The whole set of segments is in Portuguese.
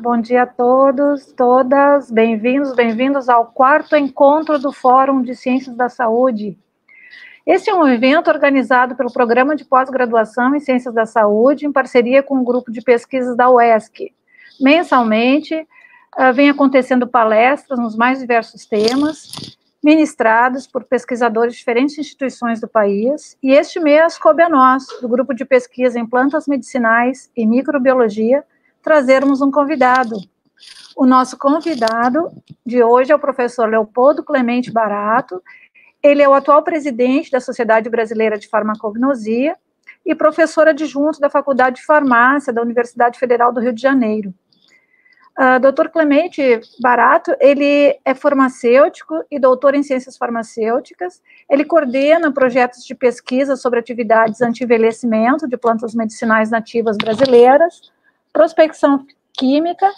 bom dia a todos, todas, bem-vindos ao quarto encontro do Fórum de Ciências da Saúde. Este é um evento organizado pelo Programa de Pós-Graduação em Ciências da Saúde, em parceria com o grupo de pesquisas da UESC. Mensalmente, vem acontecendo palestras nos mais diversos temas, ministrados por pesquisadores de diferentes instituições do país, e este mês coube a nós, do grupo de pesquisa em plantas medicinais e microbiologia, trazermos um convidado. O nosso convidado de hoje é o professor Leopoldo Clemente Barato. Ele é o atual presidente da Sociedade Brasileira de Farmacognosia e professor adjunto da Faculdade de Farmácia da Universidade Federal do Rio de Janeiro. Dr. Clemente Barato, ele é farmacêutico e doutor em ciências farmacêuticas. Ele coordena projetos de pesquisa sobre atividades anti-envelhecimento de plantas medicinais nativas brasileiras, prospecção química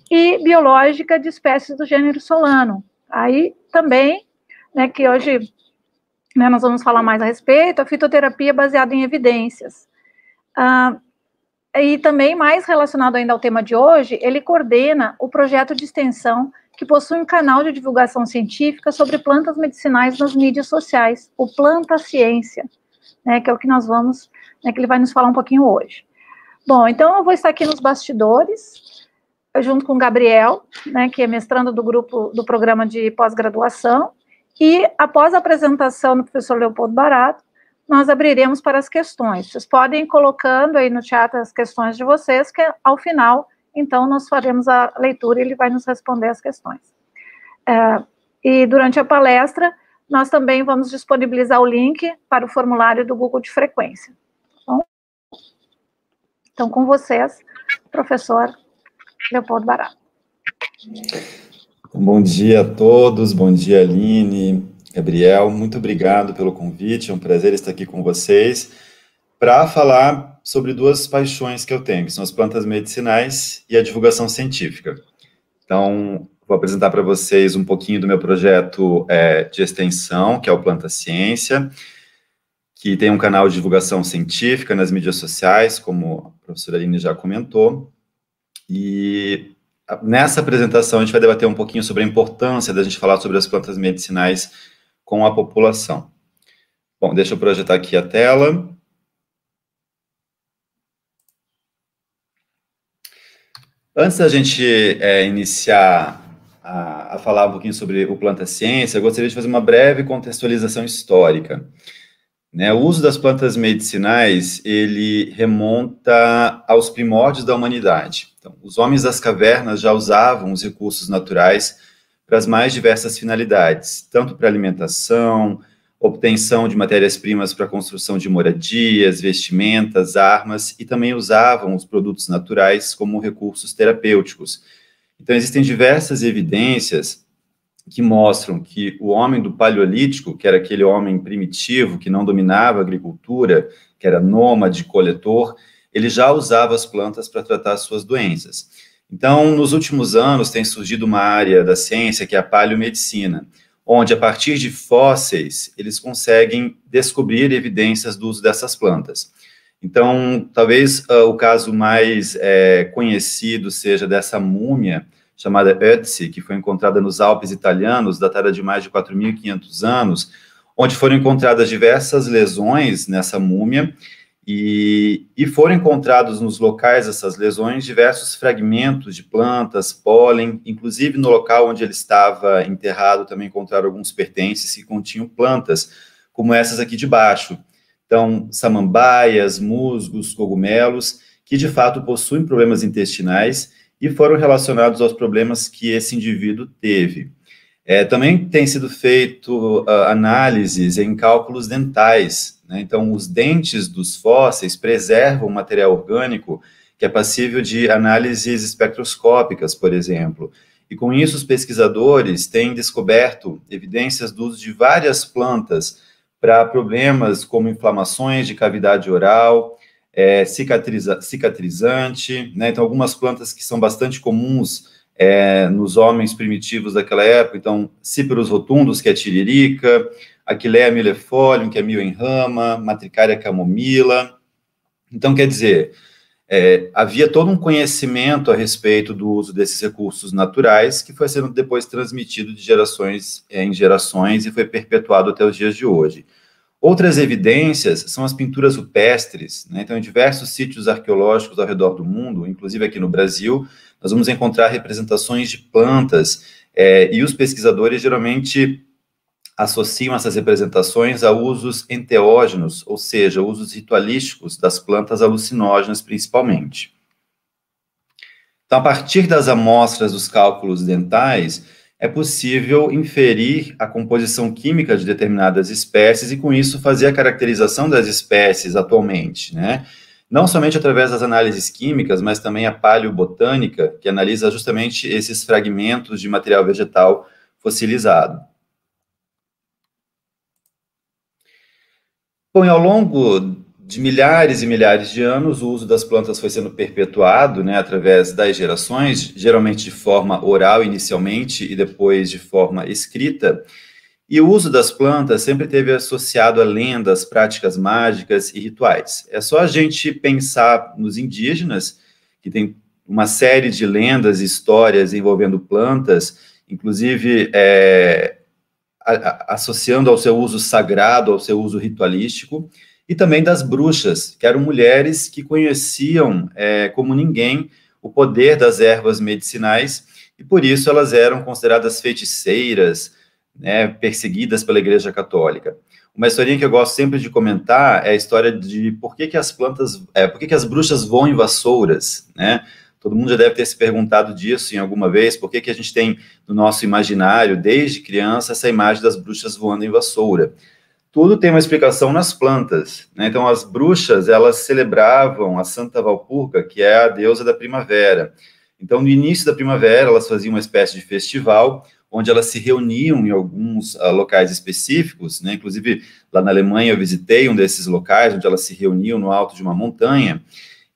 e biológica de espécies do gênero Solano. Aí também, que hoje nós vamos falar mais a respeito, a fitoterapia baseada em evidências. E também, mais relacionado ainda ao tema de hoje, ele coordena o projeto de extensão que possui um canal de divulgação científica sobre plantas medicinais nas mídias sociais, o Planta Ciência, que é o que nós vamos, que ele vai nos falar um pouquinho hoje. Bom, então eu vou estar aqui nos bastidores, junto com o Gabriel, que é mestrando do grupo do programa de pós-graduação, e após a apresentação do professor Leopoldo Barato, nós abriremos para as questões. Vocês podem ir colocando aí no chat as questões de vocês, que ao final, então, nós faremos a leitura e ele vai nos responder as questões. E durante a palestra, nós também vamos disponibilizar o link para o formulário do Google de frequência. Bom? Então, com vocês, professor Leopoldo Barato. Bom dia a todos, bom dia, Aline, Gabriel, muito obrigado pelo convite, é um prazer estar aqui com vocês para falar sobre duas paixões que eu tenho, que são as plantas medicinais e a divulgação científica. Então, vou apresentar para vocês um pouquinho do meu projeto de extensão, que é o Planta Ciência, que tem um canal de divulgação científica nas mídias sociais, como a professora Aline já comentou, e nessa apresentação a gente vai debater um pouquinho sobre a importância da gente falar sobre as plantas medicinais com a população. Bom, deixa eu projetar aqui a tela. Antes da gente iniciar a falar um pouquinho sobre o Planta Ciência, eu gostaria de fazer uma breve contextualização histórica. O uso das plantas medicinais, ele remonta aos primórdios da humanidade. Então, os homens das cavernas já usavam os recursos naturais para as mais diversas finalidades, tanto para alimentação, obtenção de matérias-primas para a construção de moradias, vestimentas, armas, e também usavam os produtos naturais como recursos terapêuticos. Então, existem diversas evidências que mostram que o homem do Paleolítico, que era aquele homem primitivo, que não dominava a agricultura, que era nômade, coletor, ele já usava as plantas para tratar suas doenças. Então, nos últimos anos, tem surgido uma área da ciência, que é a paleomedicina, onde, a partir de fósseis, eles conseguem descobrir evidências do uso dessas plantas. Então, talvez o caso mais conhecido seja dessa múmia, chamada Ötzi, que foi encontrada nos Alpes italianos, datada de mais de 4.500 anos, onde foram encontradas diversas lesões nessa múmia, e foram encontrados nos locais dessas lesões diversos fragmentos de plantas, pólen, inclusive no local onde ele estava enterrado também encontraram alguns pertences que continham plantas, como essas aqui de baixo. Então, samambaias, musgos, cogumelos, que de fato possuem problemas intestinais, e foram relacionados aos problemas que esse indivíduo teve. Também tem sido feito análises em cálculos dentais, Então, os dentes dos fósseis preservam material orgânico que é passível de análises espectroscópicas, por exemplo. E com isso, os pesquisadores têm descoberto evidências do uso de várias plantas para problemas como inflamações de cavidade oral, cicatrizante, Então, algumas plantas que são bastante comuns nos homens primitivos daquela época, então, Cyperus rotundus, que é tiririca, Achillea millefolium, que é mil em rama, Matricária camomila. Então, quer dizer, havia todo um conhecimento a respeito do uso desses recursos naturais que foi sendo depois transmitido de gerações em gerações e foi perpetuado até os dias de hoje. Outras evidências são as pinturas rupestres, né? Então, em diversos sítios arqueológicos ao redor do mundo, inclusive aqui no Brasil, nós vamos encontrar representações de plantas, e os pesquisadores geralmente associam essas representações a usos enteógenos, ou seja, usos ritualísticos das plantas alucinógenas, principalmente. Então, a partir das amostras dos cálculos dentais, é possível inferir a composição química de determinadas espécies e, com isso, fazer a caracterização das espécies atualmente, né? Não somente através das análises químicas, mas também a paleobotânica, que analisa justamente esses fragmentos de material vegetal fossilizado. Bom, e ao longo de milhares e milhares de anos, o uso das plantas foi sendo perpetuado, né, através das gerações, geralmente de forma oral inicialmente e depois de forma escrita. E o uso das plantas sempre esteve associado a lendas, práticas mágicas e rituais. É só a gente pensar nos indígenas, que tem uma série de lendas e histórias envolvendo plantas, inclusive associando ao seu uso sagrado, ao seu uso ritualístico, e também das bruxas, que eram mulheres que conheciam como ninguém o poder das ervas medicinais, e por isso elas eram consideradas feiticeiras, né, perseguidas pela Igreja Católica. Uma historinha que eu gosto sempre de comentar é a história de por que as bruxas voam em vassouras, né? Todo mundo já deve ter se perguntado disso em alguma vez, por que a gente tem no nosso imaginário, desde criança, essa imagem das bruxas voando em vassoura. Tudo tem uma explicação nas plantas, né? Então, as bruxas, elas celebravam a Santa Valpurga, que é a deusa da primavera. Então, no início da primavera, elas faziam uma espécie de festival, onde elas se reuniam em alguns locais específicos, né? Inclusive, lá na Alemanha, eu visitei um desses locais, onde elas se reuniam no alto de uma montanha,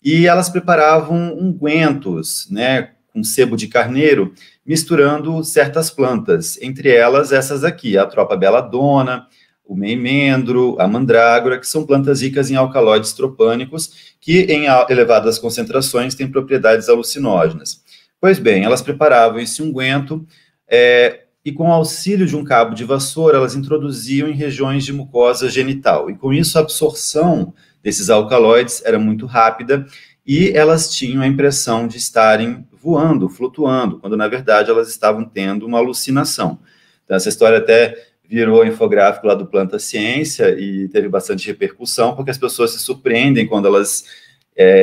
e elas preparavam ungüentos, né, com sebo de carneiro, misturando certas plantas, entre elas essas aqui, a tropa beladona, o meimendro, a mandrágora, que são plantas ricas em alcaloides tropânicos, que em elevadas concentrações têm propriedades alucinógenas. Pois bem, elas preparavam esse unguento, e com o auxílio de um cabo de vassoura, elas introduziam em regiões de mucosa genital, e com isso a absorção desses alcaloides era muito rápida, e elas tinham a impressão de estarem voando, flutuando, quando na verdade elas estavam tendo uma alucinação. Então essa história até virou infográfico lá do Planta Ciência e teve bastante repercussão, porque as pessoas se surpreendem quando elas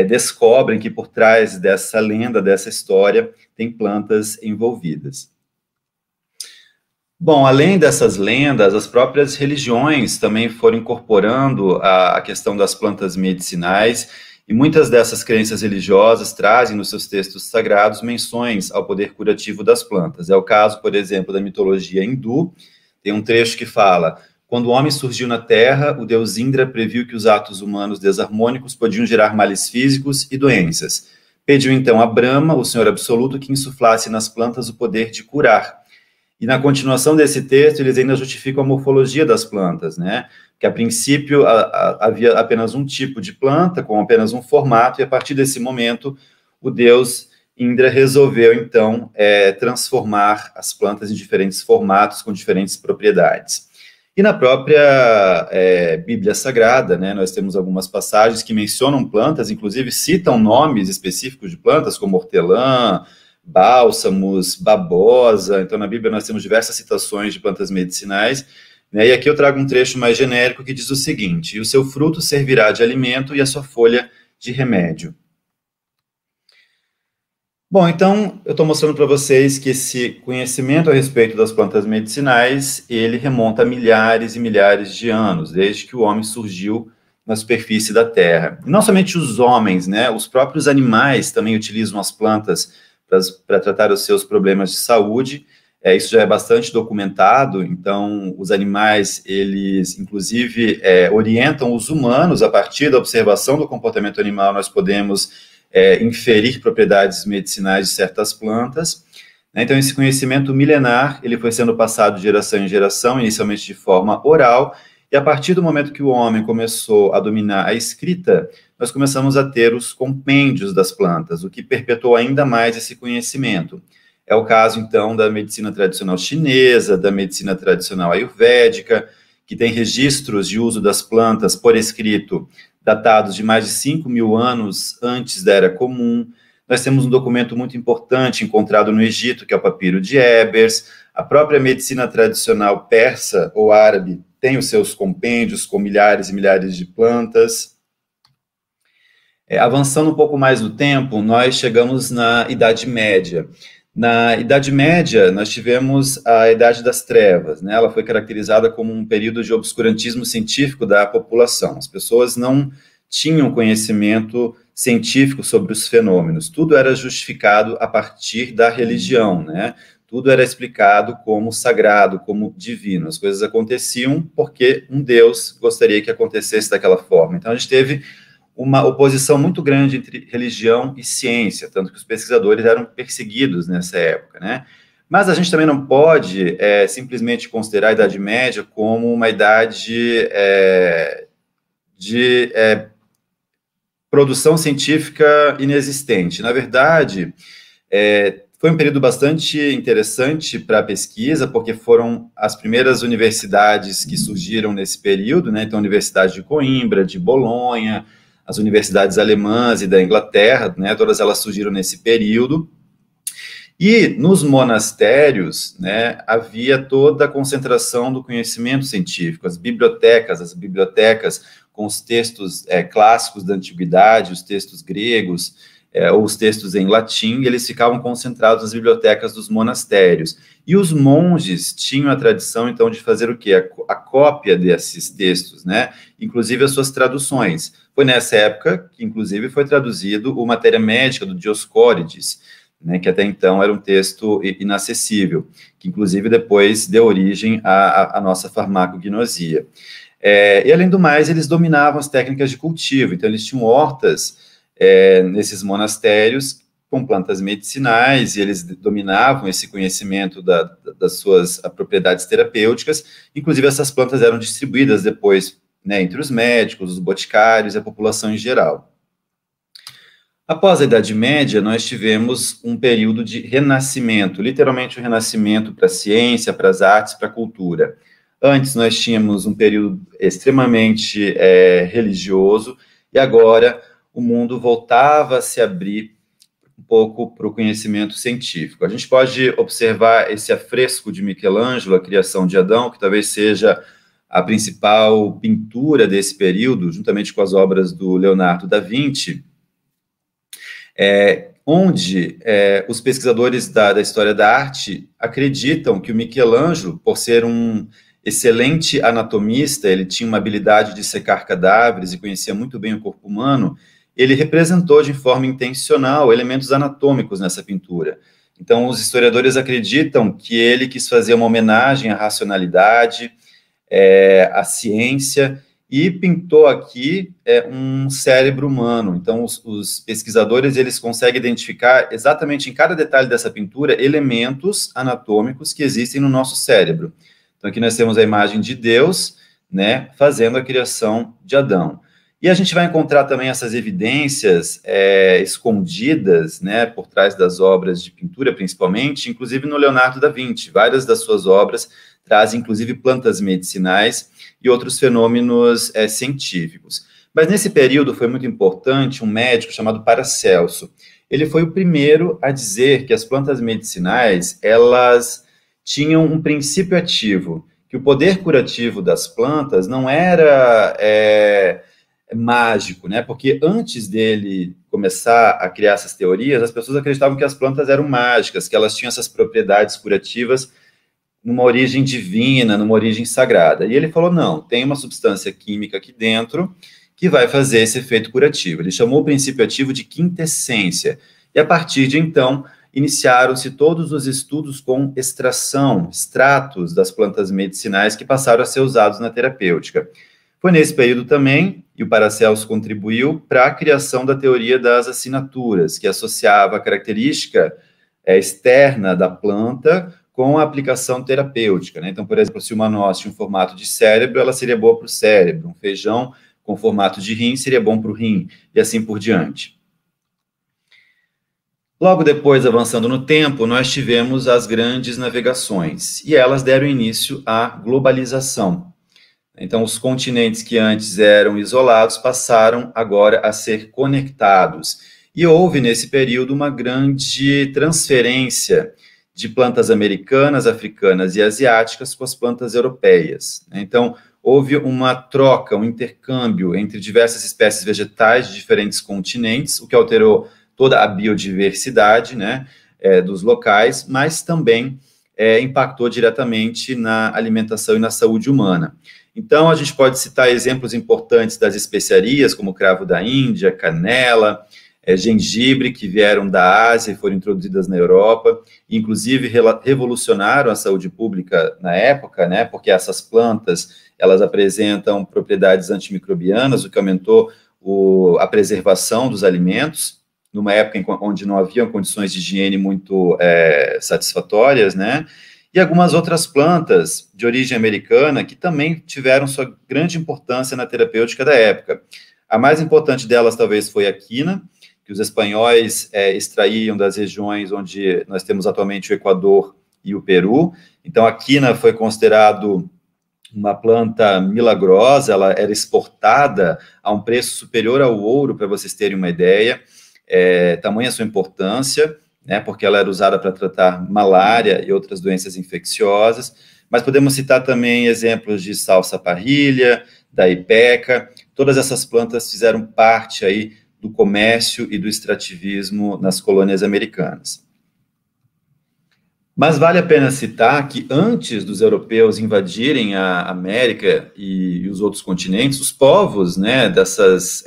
descobrem que por trás dessa lenda, dessa história, tem plantas envolvidas. Bom, além dessas lendas, as próprias religiões também foram incorporando a questão das plantas medicinais, e muitas dessas crenças religiosas trazem nos seus textos sagrados menções ao poder curativo das plantas. É o caso, por exemplo, da mitologia hindu. Tem um trecho que fala: quando o homem surgiu na Terra, o deus Indra previu que os atos humanos desarmônicos podiam gerar males físicos e doenças. Pediu então a Brahma, o Senhor Absoluto, que insuflasse nas plantas o poder de curar. E na continuação desse texto, eles ainda justificam a morfologia das plantas, né? Que a princípio havia apenas um tipo de planta, com apenas um formato, e a partir desse momento, o deus Indra resolveu, então, transformar as plantas em diferentes formatos, com diferentes propriedades. E na própria Bíblia Sagrada, né, nós temos algumas passagens que mencionam plantas, inclusive citam nomes específicos de plantas, como hortelã, bálsamos, babosa. Então, na Bíblia nós temos diversas citações de plantas medicinais, né? E aqui eu trago um trecho mais genérico que diz o seguinte: e o seu fruto servirá de alimento e a sua folha de remédio. Bom, então, eu estou mostrando para vocês que esse conhecimento a respeito das plantas medicinais, ele remonta a milhares e milhares de anos, desde que o homem surgiu na superfície da Terra. E não somente os homens, né? Os próprios animais também utilizam as plantas para tratar os seus problemas de saúde. Isso já é bastante documentado. Então, os animais, eles, inclusive, orientam os humanos. A partir da observação do comportamento animal, nós podemos inferir propriedades medicinais de certas plantas. Então, esse conhecimento milenar, ele foi sendo passado de geração em geração, inicialmente de forma oral, E a partir do momento que o homem começou a dominar a escrita, nós começamos a ter os compêndios das plantas, o que perpetuou ainda mais esse conhecimento. É o caso, então, da medicina tradicional chinesa, da medicina tradicional ayurvédica, que tem registros de uso das plantas por escrito, datados de mais de 5.000 anos antes da Era Comum. Nós temos um documento muito importante encontrado no Egito, que é o Papiro de Ebers. A própria medicina tradicional persa ou árabe tem os seus compêndios com milhares e milhares de plantas. Avançando um pouco mais no tempo, nós chegamos na Idade Média. Na Idade Média, nós tivemos a Idade das Trevas, né? Ela foi caracterizada como um período de obscurantismo científico da população. As pessoas não tinham conhecimento científico sobre os fenômenos. Tudo era justificado a partir da religião, né? Tudo era explicado como sagrado, como divino. As coisas aconteciam porque um Deus gostaria que acontecesse daquela forma. Então, a gente teve uma oposição muito grande entre religião e ciência, tanto que os pesquisadores eram perseguidos nessa época, né? Mas a gente também não pode simplesmente considerar a Idade Média como uma idade de produção científica inexistente. Na verdade, foi um período bastante interessante para a pesquisa, porque foram as primeiras universidades que surgiram nesse período, né? Então, a Universidade de Coimbra, de Bolonha, as universidades alemãs e da Inglaterra, né? Todas elas surgiram nesse período. E nos monastérios, né, havia toda a concentração do conhecimento científico, as bibliotecas com os textos clássicos da antiguidade, os textos gregos, ou os textos em latim, eles ficavam concentrados nas bibliotecas dos monastérios. E os monges tinham a tradição, então, de fazer o quê? A cópia desses textos, né? Inclusive as suas traduções. Foi nessa época que, inclusive, foi traduzido o Matéria Médica do Dioscórides, né, que até então era um texto inacessível, que inclusive depois deu origem à nossa farmacognosia. E além do mais, eles dominavam as técnicas de cultivo, então eles tinham hortas nesses monastérios com plantas medicinais, e eles dominavam esse conhecimento das suas propriedades terapêuticas. Inclusive essas plantas eram distribuídas depois, né, entre os médicos, os boticários e a população em geral. Após a Idade Média, nós tivemos um período de renascimento, literalmente um renascimento para a ciência, para as artes, para a cultura. Antes nós tínhamos um período extremamente religioso, e agora o mundo voltava a se abrir um pouco para o conhecimento científico. A gente pode observar esse afresco de Michelangelo, A Criação de Adão, que talvez seja a principal pintura desse período, juntamente com as obras do Leonardo da Vinci, onde os pesquisadores da história da arte acreditam que o Michelangelo, por ser um excelente anatomista, ele tinha uma habilidade de secar cadáveres e conhecia muito bem o corpo humano, ele representou de forma intencional elementos anatômicos nessa pintura. Então, os historiadores acreditam que ele quis fazer uma homenagem à racionalidade, à ciência, e pintou aqui um cérebro humano. Então, os pesquisadores, eles conseguem identificar exatamente em cada detalhe dessa pintura elementos anatômicos que existem no nosso cérebro. Então, aqui nós temos a imagem de Deus, né, fazendo a criação de Adão. E a gente vai encontrar também essas evidências escondidas, né, por trás das obras de pintura, principalmente, inclusive no Leonardo da Vinci. Várias das suas obras trazem, inclusive, plantas medicinais e outros fenômenos científicos. Mas nesse período foi muito importante um médico chamado Paracelso. Ele foi o primeiro a dizer que as plantas medicinais, elas tinham um princípio ativo, que o poder curativo das plantas não era mágico, né? Porque antes dele começar a criar essas teorias, as pessoas acreditavam que as plantas eram mágicas, que elas tinham essas propriedades curativas numa origem divina, numa origem sagrada. E ele falou, não, tem uma substância química aqui dentro que vai fazer esse efeito curativo. Ele chamou o princípio ativo de quintessência. E a partir de então, iniciaram-se todos os estudos com extratos das plantas medicinais que passaram a ser usados na terapêutica. Foi nesse período também, e o Paracelso contribuiu para a criação da teoria das assinaturas, que associava a característica externa da planta com a aplicação terapêutica, né? Então, por exemplo, se uma noz tinha um formato de cérebro, ela seria boa para o cérebro. Um feijão com formato de rim seria bom para o rim, e assim por diante. Logo depois, avançando no tempo, nós tivemos as grandes navegações, e elas deram início à globalização. Então, os continentes que antes eram isolados passaram agora a ser conectados. E houve, nesse período, uma grande transferência de plantas americanas, africanas e asiáticas com as plantas europeias. Então, houve uma troca, um intercâmbio entre diversas espécies vegetais de diferentes continentes, o que alterou toda a biodiversidade, né, dos locais, mas também impactou diretamente na alimentação e na saúde humana. Então, a gente pode citar exemplos importantes das especiarias, como o cravo da Índia, canela, gengibre, que vieram da Ásia e foram introduzidas na Europa, inclusive revolucionaram a saúde pública na época, né, porque essas plantas, elas apresentam propriedades antimicrobianas, o que aumentou a preservação dos alimentos, numa época onde não haviam condições de higiene muito satisfatórias, né? E algumas outras plantas de origem americana que também tiveram sua grande importância na terapêutica da época. A mais importante delas talvez foi a quina, que os espanhóis extraíam das regiões onde nós temos atualmente o Equador e o Peru. Então, a quina foi considerado uma planta milagrosa, ela era exportada a um preço superior ao ouro, para vocês terem uma ideia. Tamanha sua importância, né, porque ela era usada para tratar malária e outras doenças infecciosas, mas podemos citar também exemplos de salsa parrilha, da ipeca. Todas essas plantas fizeram parte aí do comércio e do extrativismo nas colônias americanas. Mas vale a pena citar que antes dos europeus invadirem a América e os outros continentes, os povos, né, desses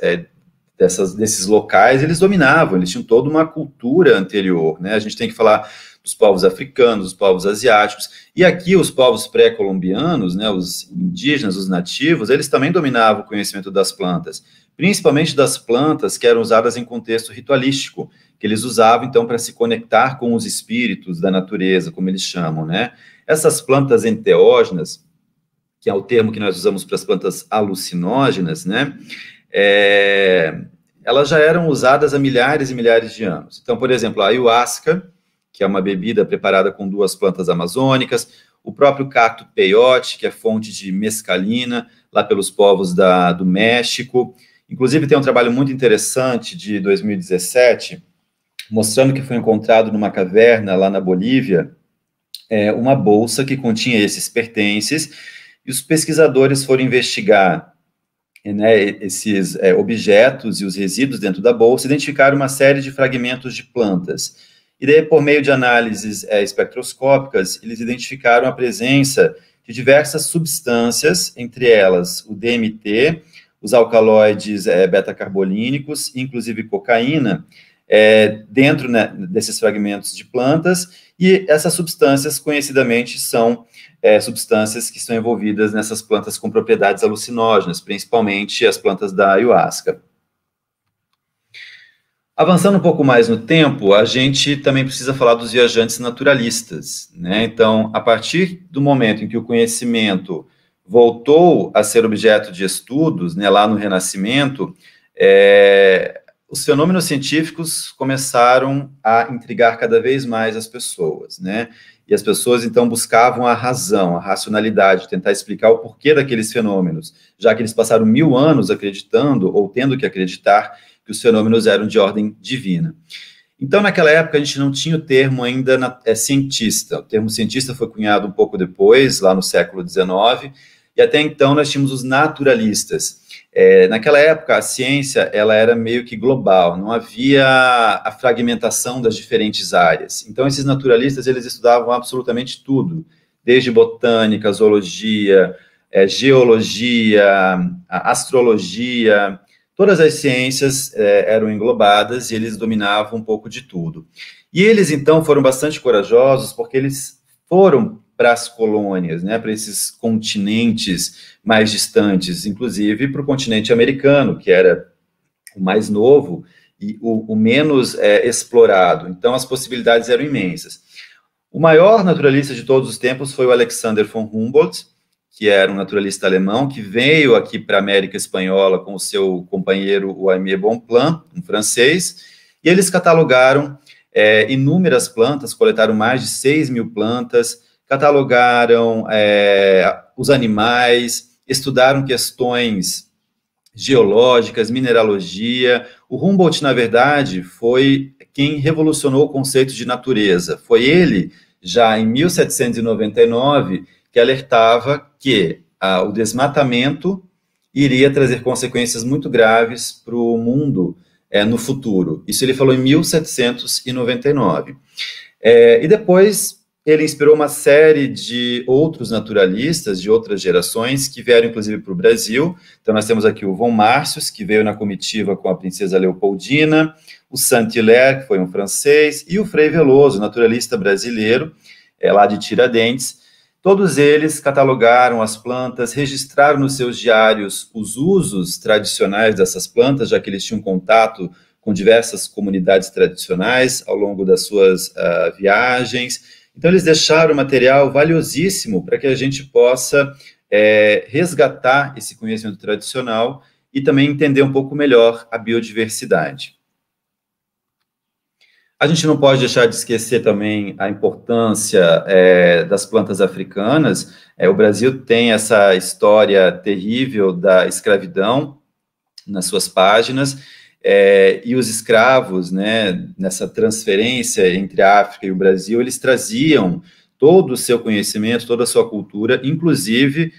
locais, eles dominavam, eles tinham toda uma cultura anterior, né? A gente tem que falar dos povos africanos, dos povos asiáticos, e aqui os povos pré-colombianos, né, os indígenas, os nativos, eles também dominavam o conhecimento das plantas, principalmente das plantas que eram usadas em contexto ritualístico, que eles usavam, então, para se conectar com os espíritos da natureza, como eles chamam, né? Essas plantas enteógenas, que é o termo que nós usamos para as plantas alucinógenas, né? Elas já eram usadas há milhares e milhares de anos. Então, por exemplo, a ayahuasca, que é uma bebida preparada com 2 plantas amazônicas, o próprio cacto peyote, que é fonte de mescalina, lá pelos povos do México. Inclusive, tem um trabalho muito interessante de 2017, mostrando que foi encontrado numa caverna lá na Bolívia, uma bolsa que continha esses pertences, e os pesquisadores foram investigar, né, esses objetos e os resíduos dentro da bolsa, identificaram uma série de fragmentos de plantas. E daí, por meio de análises espectroscópicas, eles identificaram a presença de diversas substâncias, entre elas o DMT, os alcaloides beta-carbolínicos, inclusive cocaína, dentro, né, desses fragmentos de plantas, e essas substâncias, conhecidamente, são substâncias que estão envolvidas nessas plantas com propriedades alucinógenas, principalmente as plantas da ayahuasca. Avançando um pouco mais no tempo, a gente também precisa falar dos viajantes naturalistas, né? Então, a partir do momento em que o conhecimento voltou a ser objeto de estudos, né, lá no Renascimento, os fenômenos científicos começaram a intrigar cada vez mais as pessoas, né? E as pessoas, então, buscavam a razão, a racionalidade, tentar explicar o porquê daqueles fenômenos, já que eles passaram 1000 anos acreditando, ou tendo que acreditar, que os fenômenos eram de ordem divina. Então, naquela época, a gente não tinha o termo ainda cientista. O termo cientista foi cunhado um pouco depois, lá no século XIX, e até então nós tínhamos os naturalistas. Naquela época, a ciência ela era meio que global, não havia a fragmentação das diferentes áreas. Então, esses naturalistas, eles estudavam absolutamente tudo, desde botânica, zoologia, geologia, astrologia, todas as ciências eram englobadas e eles dominavam um pouco de tudo. E eles, então, foram bastante corajosos porque eles foram para as colônias, né, para esses continentes mais distantes, inclusive para o continente americano, que era o mais novo e o menos explorado. Então, as possibilidades eram imensas. O maior naturalista de todos os tempos foi o Alexander von Humboldt, que era um naturalista alemão, que veio aqui para a América Espanhola com o seu companheiro, o Aimé Bonpland, um francês, e eles catalogaram inúmeras plantas, coletaram mais de 6.000 plantas, catalogaram os animais, estudaram questões geológicas, mineralogia. O Humboldt, na verdade, foi quem revolucionou o conceito de natureza. Foi ele, já em 1799, que alertava que o desmatamento iria trazer consequências muito graves para o mundo no futuro. Isso ele falou em 1799. E depois ele inspirou uma série de outros naturalistas de outras gerações que vieram, inclusive, para o Brasil. Então, nós temos aqui o von Martius, que veio na comitiva com a princesa Leopoldina, o Saint-Hilaire, que foi um francês, e o Frei Veloso, naturalista brasileiro, lá de Tiradentes. Todos eles catalogaram as plantas, registraram nos seus diários os usos tradicionais dessas plantas, já que eles tinham contato com diversas comunidades tradicionais ao longo das suas viagens. Então, eles deixaram material valiosíssimo para que a gente possa resgatar esse conhecimento tradicional e também entender um pouco melhor a biodiversidade. A gente não pode deixar de esquecer também a importância das plantas africanas. O Brasil tem essa história terrível da escravidão nas suas páginas, e os escravos, né, nessa transferência entre a África e o Brasil, eles traziam todo o seu conhecimento, toda a sua cultura, inclusive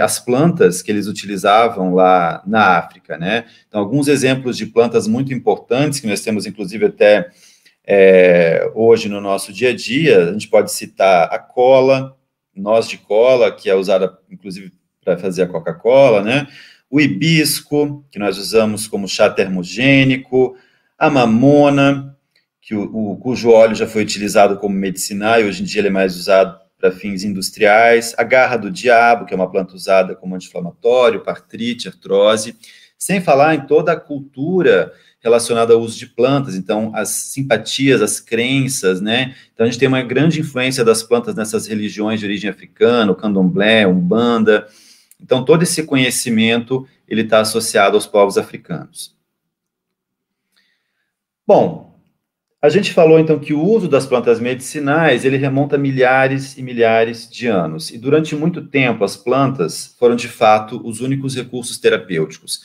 as plantas que eles utilizavam lá na África, né? Então, alguns exemplos de plantas muito importantes, que nós temos, inclusive, até hoje no nosso dia a dia, a gente pode citar a cola, noz de cola, que é usada, inclusive, para fazer a Coca-Cola, né? O hibisco, que nós usamos como chá termogênico, a mamona, cujo óleo já foi utilizado como medicinal e hoje em dia ele é mais usado para fins industriais, a garra do diabo, que é uma planta usada como anti-inflamatório, para artrite, artrose, sem falar em toda a cultura relacionada ao uso de plantas, então as simpatias, as crenças, né? Então a gente tem uma grande influência das plantas nessas religiões de origem africana, o candomblé, umbanda. Então todo esse conhecimento ele está associado aos povos africanos. Bom, a gente falou então que o uso das plantas medicinais ele remonta a milhares e milhares de anos e durante muito tempo as plantas foram de fato os únicos recursos terapêuticos.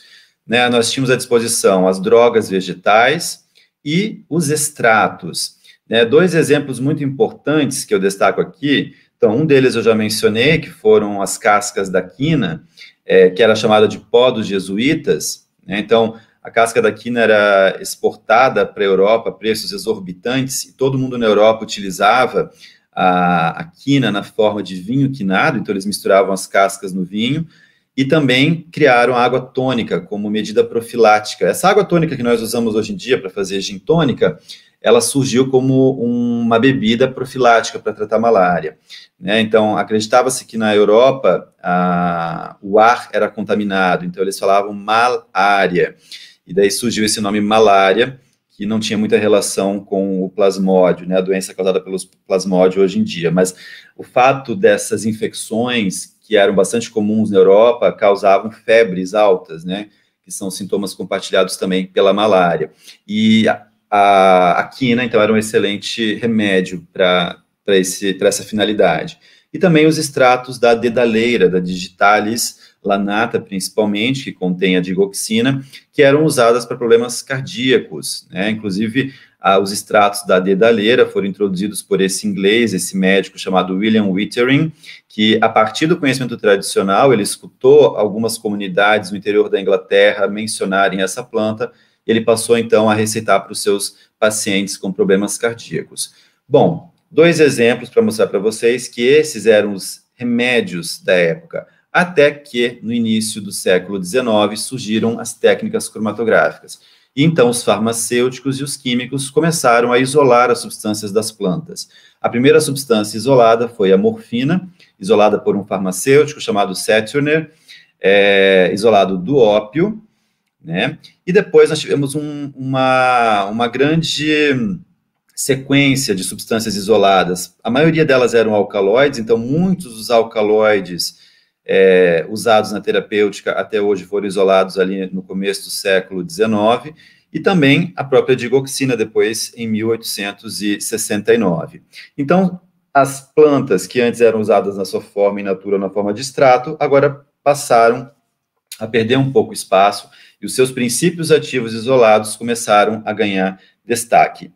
Né, nós tínhamos à disposição as drogas vegetais e os extratos. Né, dois exemplos muito importantes que eu destaco aqui, então um deles eu já mencionei, que foram as cascas da quina, que era chamada de pó dos jesuítas. Né, então, a casca da quina era exportada para a Europa a preços exorbitantes, e todo mundo na Europa utilizava a quina na forma de vinho quinado, então eles misturavam as cascas no vinho, e também criaram a água tônica como medida profilática. Essa água tônica que nós usamos hoje em dia para fazer gin tônica, ela surgiu como uma bebida profilática para tratar malária. Né? Então, acreditava-se que na Europa o ar era contaminado, então eles falavam malária. E daí surgiu esse nome malária, que não tinha muita relação com o plasmódio, né? A doença causada pelo plasmódio hoje em dia. Mas o fato dessas infecções que eram bastante comuns na Europa, causavam febres altas, né, que são sintomas compartilhados também pela malária. E a quina, então, era um excelente remédio para essa finalidade. E também os extratos da dedaleira, da digitalis lanata, principalmente, que contém a digoxina, que eram usadas para problemas cardíacos, né, inclusive os extratos da dedaleira foram introduzidos por esse inglês, esse médico chamado William Wittering, que, a partir do conhecimento tradicional, ele escutou algumas comunidades no interior da Inglaterra mencionarem essa planta, e ele passou, então, a receitar para os seus pacientes com problemas cardíacos. Bom, dois exemplos para mostrar para vocês que esses eram os remédios da época, até que, no início do século XIX, surgiram as técnicas cromatográficas. E então os farmacêuticos e os químicos começaram a isolar as substâncias das plantas. A primeira substância isolada foi a morfina, isolada por um farmacêutico chamado Saturner, isolado do ópio, né? E depois nós tivemos uma grande sequência de substâncias isoladas. A maioria delas eram alcaloides, então muitos dos alcaloides usados na terapêutica até hoje foram isolados ali no começo do século XIX, e também a própria digoxina, depois em 1869. Então, as plantas que antes eram usadas na sua forma in natura, na forma de extrato, agora passaram a perder um pouco espaço, e os seus princípios ativos isolados começaram a ganhar destaque.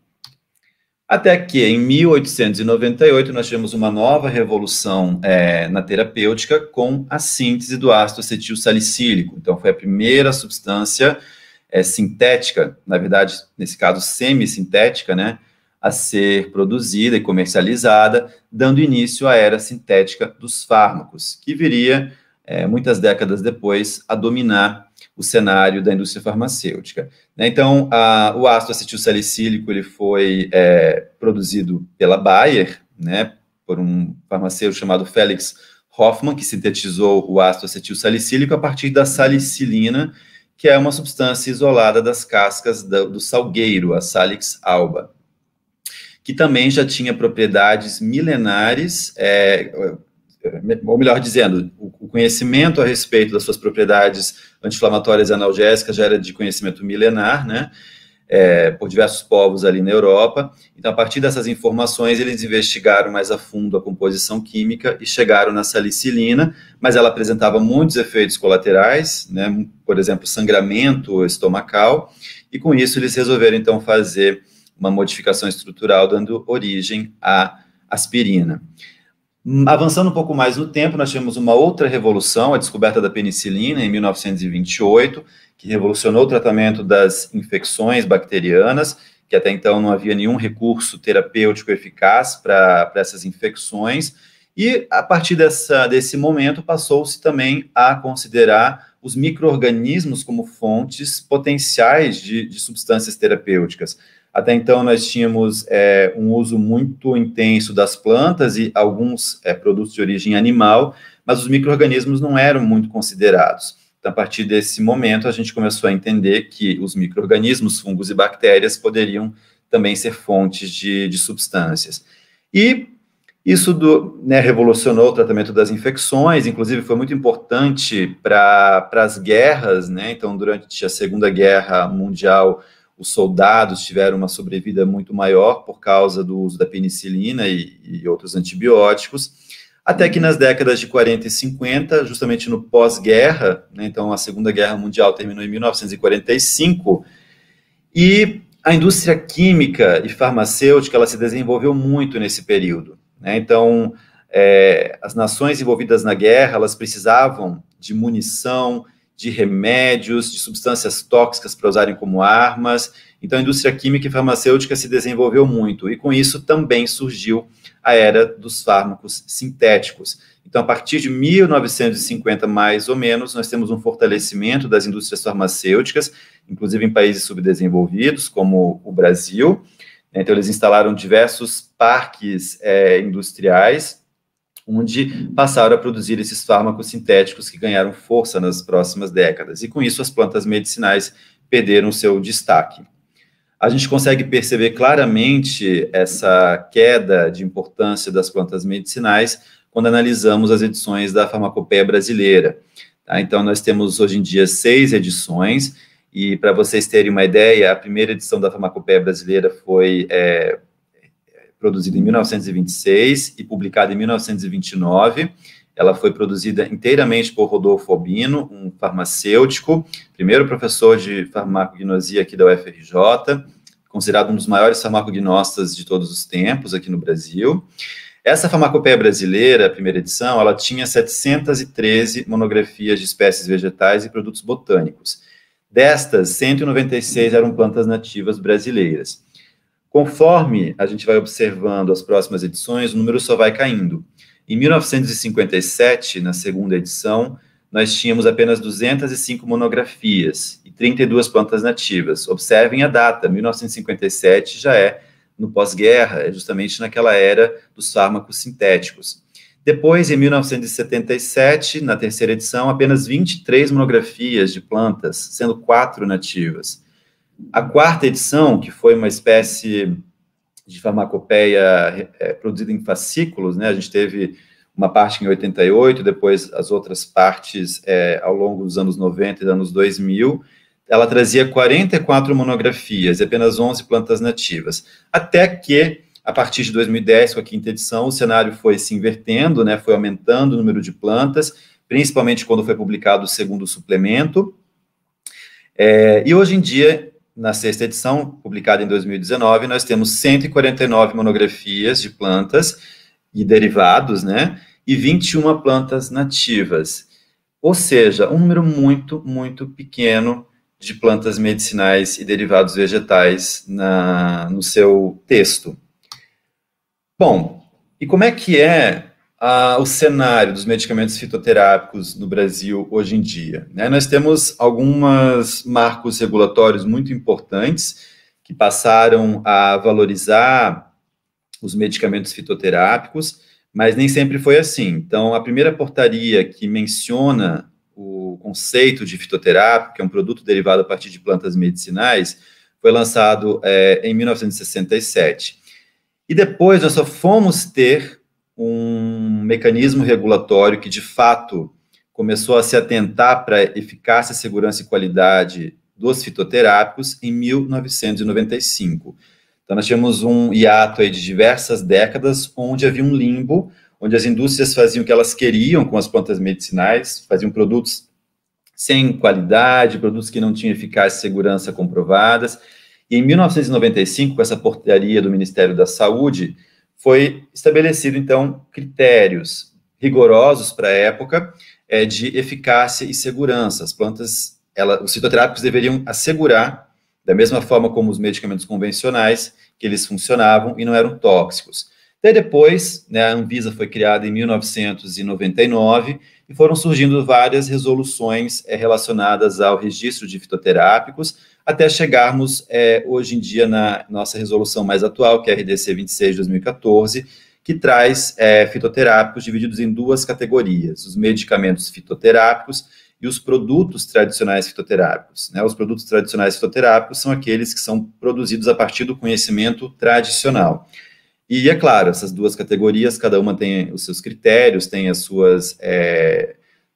Até que, em 1898, nós tivemos uma nova revolução na terapêutica com a síntese do ácido acetil salicílico. Então, foi a primeira substância sintética, na verdade, nesse caso, semissintética, né, a ser produzida e comercializada, dando início à era sintética dos fármacos, que viria, muitas décadas depois, a dominar o cenário da indústria farmacêutica. Então, o ácido acetil salicílico ele foi produzido pela Bayer, né, por um farmacêutico chamado Felix Hoffmann, que sintetizou o ácido acetil salicílico a partir da salicilina, que é uma substância isolada das cascas do salgueiro, a Salix alba, que também já tinha propriedades milenares, ou melhor dizendo, o conhecimento a respeito das suas propriedades anti-inflamatórias e analgésicas já era de conhecimento milenar, né, por diversos povos ali na Europa. Então, a partir dessas informações, eles investigaram mais a fundo a composição química e chegaram na salicilina, mas ela apresentava muitos efeitos colaterais, né, por exemplo, sangramento estomacal, e com isso eles resolveram, então, fazer uma modificação estrutural, dando origem à aspirina. Avançando um pouco mais no tempo, nós tivemos uma outra revolução, a descoberta da penicilina, em 1928, que revolucionou o tratamento das infecções bacterianas, que até então não havia nenhum recurso terapêutico eficaz para essas infecções, e a partir desse momento passou-se também a considerar os micro-organismos como fontes potenciais de substâncias terapêuticas. Até então, nós tínhamos um uso muito intenso das plantas e alguns produtos de origem animal, mas os micro-organismos não eram muito considerados. Então, a partir desse momento, a gente começou a entender que os micro-organismos, fungos e bactérias poderiam também ser fontes de substâncias. E isso revolucionou o tratamento das infecções, inclusive foi muito importante para as guerras, né? Então, durante a Segunda Guerra Mundial, os soldados tiveram uma sobrevida muito maior por causa do uso da penicilina e outros antibióticos, até que nas décadas de 40 e 50, justamente no pós-guerra, né, então a Segunda Guerra Mundial terminou em 1945, e a indústria química e farmacêutica ela se desenvolveu muito nesse período, né? Então, as nações envolvidas na guerra, elas precisavam de munição, de remédios, de substâncias tóxicas para usarem como armas. Então, a indústria química e farmacêutica se desenvolveu muito, e com isso também surgiu a era dos fármacos sintéticos. Então, a partir de 1950, mais ou menos, nós temos um fortalecimento das indústrias farmacêuticas, inclusive em países subdesenvolvidos, como o Brasil. Então, eles instalaram diversos parques industriais, onde passaram a produzir esses fármacos sintéticos que ganharam força nas próximas décadas. E, com isso, as plantas medicinais perderam seu destaque. A gente consegue perceber claramente essa queda de importância das plantas medicinais quando analisamos as edições da Farmacopeia Brasileira. Tá? Então, nós temos, hoje em dia, 6 edições, e, para vocês terem uma ideia, a primeira edição da Farmacopeia Brasileira foi produzida em 1926 e publicada em 1929. Ela foi produzida inteiramente por Rodolfo Albino, um farmacêutico, primeiro professor de farmacognosia aqui da UFRJ, considerado um dos maiores farmacognostas de todos os tempos aqui no Brasil. Essa Farmacopeia Brasileira, a primeira edição, ela tinha 713 monografias de espécies vegetais e produtos botânicos. Destas, 196 eram plantas nativas brasileiras. Conforme a gente vai observando as próximas edições, o número só vai caindo. Em 1957, na segunda edição, nós tínhamos apenas 205 monografias e 32 plantas nativas. Observem a data, 1957 já é no pós-guerra, é justamente naquela era dos fármacos sintéticos. Depois, em 1977, na terceira edição, apenas 23 monografias de plantas, sendo 4 nativas. A quarta edição, que foi uma espécie de farmacopeia produzida em fascículos, né? A gente teve uma parte em 88, depois as outras partes ao longo dos anos 90 e dos anos 2000, ela trazia 44 monografias e apenas 11 plantas nativas, até que, a partir de 2010, com a quinta edição, o cenário foi se invertendo, né, foi aumentando o número de plantas, principalmente quando foi publicado o segundo suplemento, e hoje em dia, na sexta edição, publicada em 2019, nós temos 149 monografias de plantas e derivados, né, e 21 plantas nativas, ou seja, um número muito, muito pequeno de plantas medicinais e derivados vegetais no seu texto. Bom, e como é que é o cenário dos medicamentos fitoterápicos no Brasil hoje em dia? Né? Nós temos alguns marcos regulatórios muito importantes que passaram a valorizar os medicamentos fitoterápicos, mas nem sempre foi assim. Então, a primeira portaria que menciona o conceito de fitoterápico, que é um produto derivado a partir de plantas medicinais, foi lançado em 1967. E depois nós só fomos ter um mecanismo regulatório que, de fato, começou a se atentar para a eficácia, segurança e qualidade dos fitoterápicos em 1995. Então, nós tínhamos um hiato aí de diversas décadas, onde havia um limbo, onde as indústrias faziam o que elas queriam com as plantas medicinais, faziam produtos sem qualidade, produtos que não tinham eficácia e segurança comprovadas. E em 1995, com essa portaria do Ministério da Saúde, foi estabelecido, então, critérios rigorosos para a época de eficácia e segurança. As plantas, os fitoterápicos deveriam assegurar, da mesma forma como os medicamentos convencionais, que eles funcionavam e não eram tóxicos. Daí depois, né, a Anvisa foi criada em 1999 e foram surgindo várias resoluções relacionadas ao registro de fitoterápicos, até chegarmos hoje em dia na nossa resolução mais atual, que é a RDC 26 de 2014, que traz fitoterápicos divididos em duas categorias, os medicamentos fitoterápicos e os produtos tradicionais fitoterápicos. Né? Os produtos tradicionais fitoterápicos são aqueles que são produzidos a partir do conhecimento tradicional. E, é claro, essas duas categorias, cada uma tem os seus critérios, tem as suas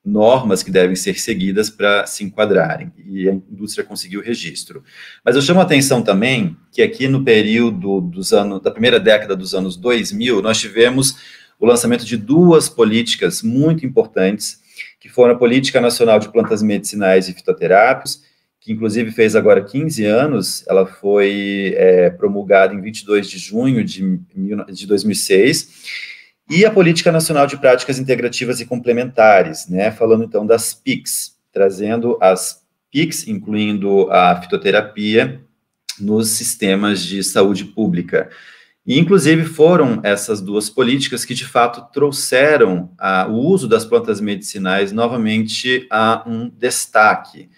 normas que devem ser seguidas para se enquadrarem, e a indústria conseguiu o registro. Mas eu chamo a atenção também que aqui no período da primeira década dos anos 2000, nós tivemos o lançamento de duas políticas muito importantes, que foram a Política Nacional de Plantas Medicinais e Fitoterápicos, que inclusive fez agora 15 anos, ela foi promulgada em 22 de junho de 2006, e a Política Nacional de Práticas Integrativas e Complementares, né, falando então das PICs, trazendo as PICs, incluindo a fitoterapia, nos sistemas de saúde pública. E, inclusive, foram essas duas políticas que, de fato, trouxeram o uso das plantas medicinais novamente a um destaque.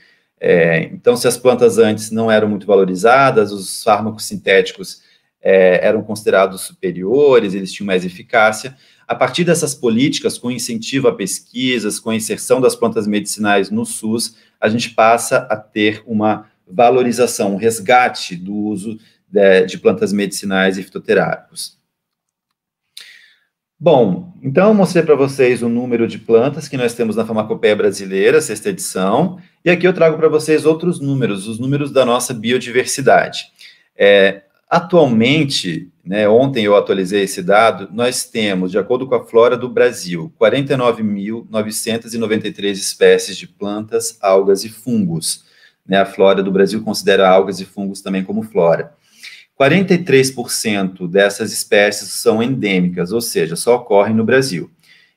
Então, se as plantas antes não eram muito valorizadas, os fármacos sintéticos eram considerados superiores, eles tinham mais eficácia. A partir dessas políticas, com incentivo a pesquisas, com a inserção das plantas medicinais no SUS, a gente passa a ter uma valorização, um resgate do uso de plantas medicinais e fitoterápicos. Bom, então eu mostrei para vocês o número de plantas que nós temos na Farmacopeia Brasileira, sexta edição, e aqui eu trago para vocês outros números, os números da nossa biodiversidade. Atualmente, né, ontem eu atualizei esse dado, nós temos, de acordo com a Flora do Brasil, 49.993 espécies de plantas, algas e fungos. Né, a Flora do Brasil considera algas e fungos também como flora. 43% dessas espécies são endêmicas, ou seja, só ocorrem no Brasil.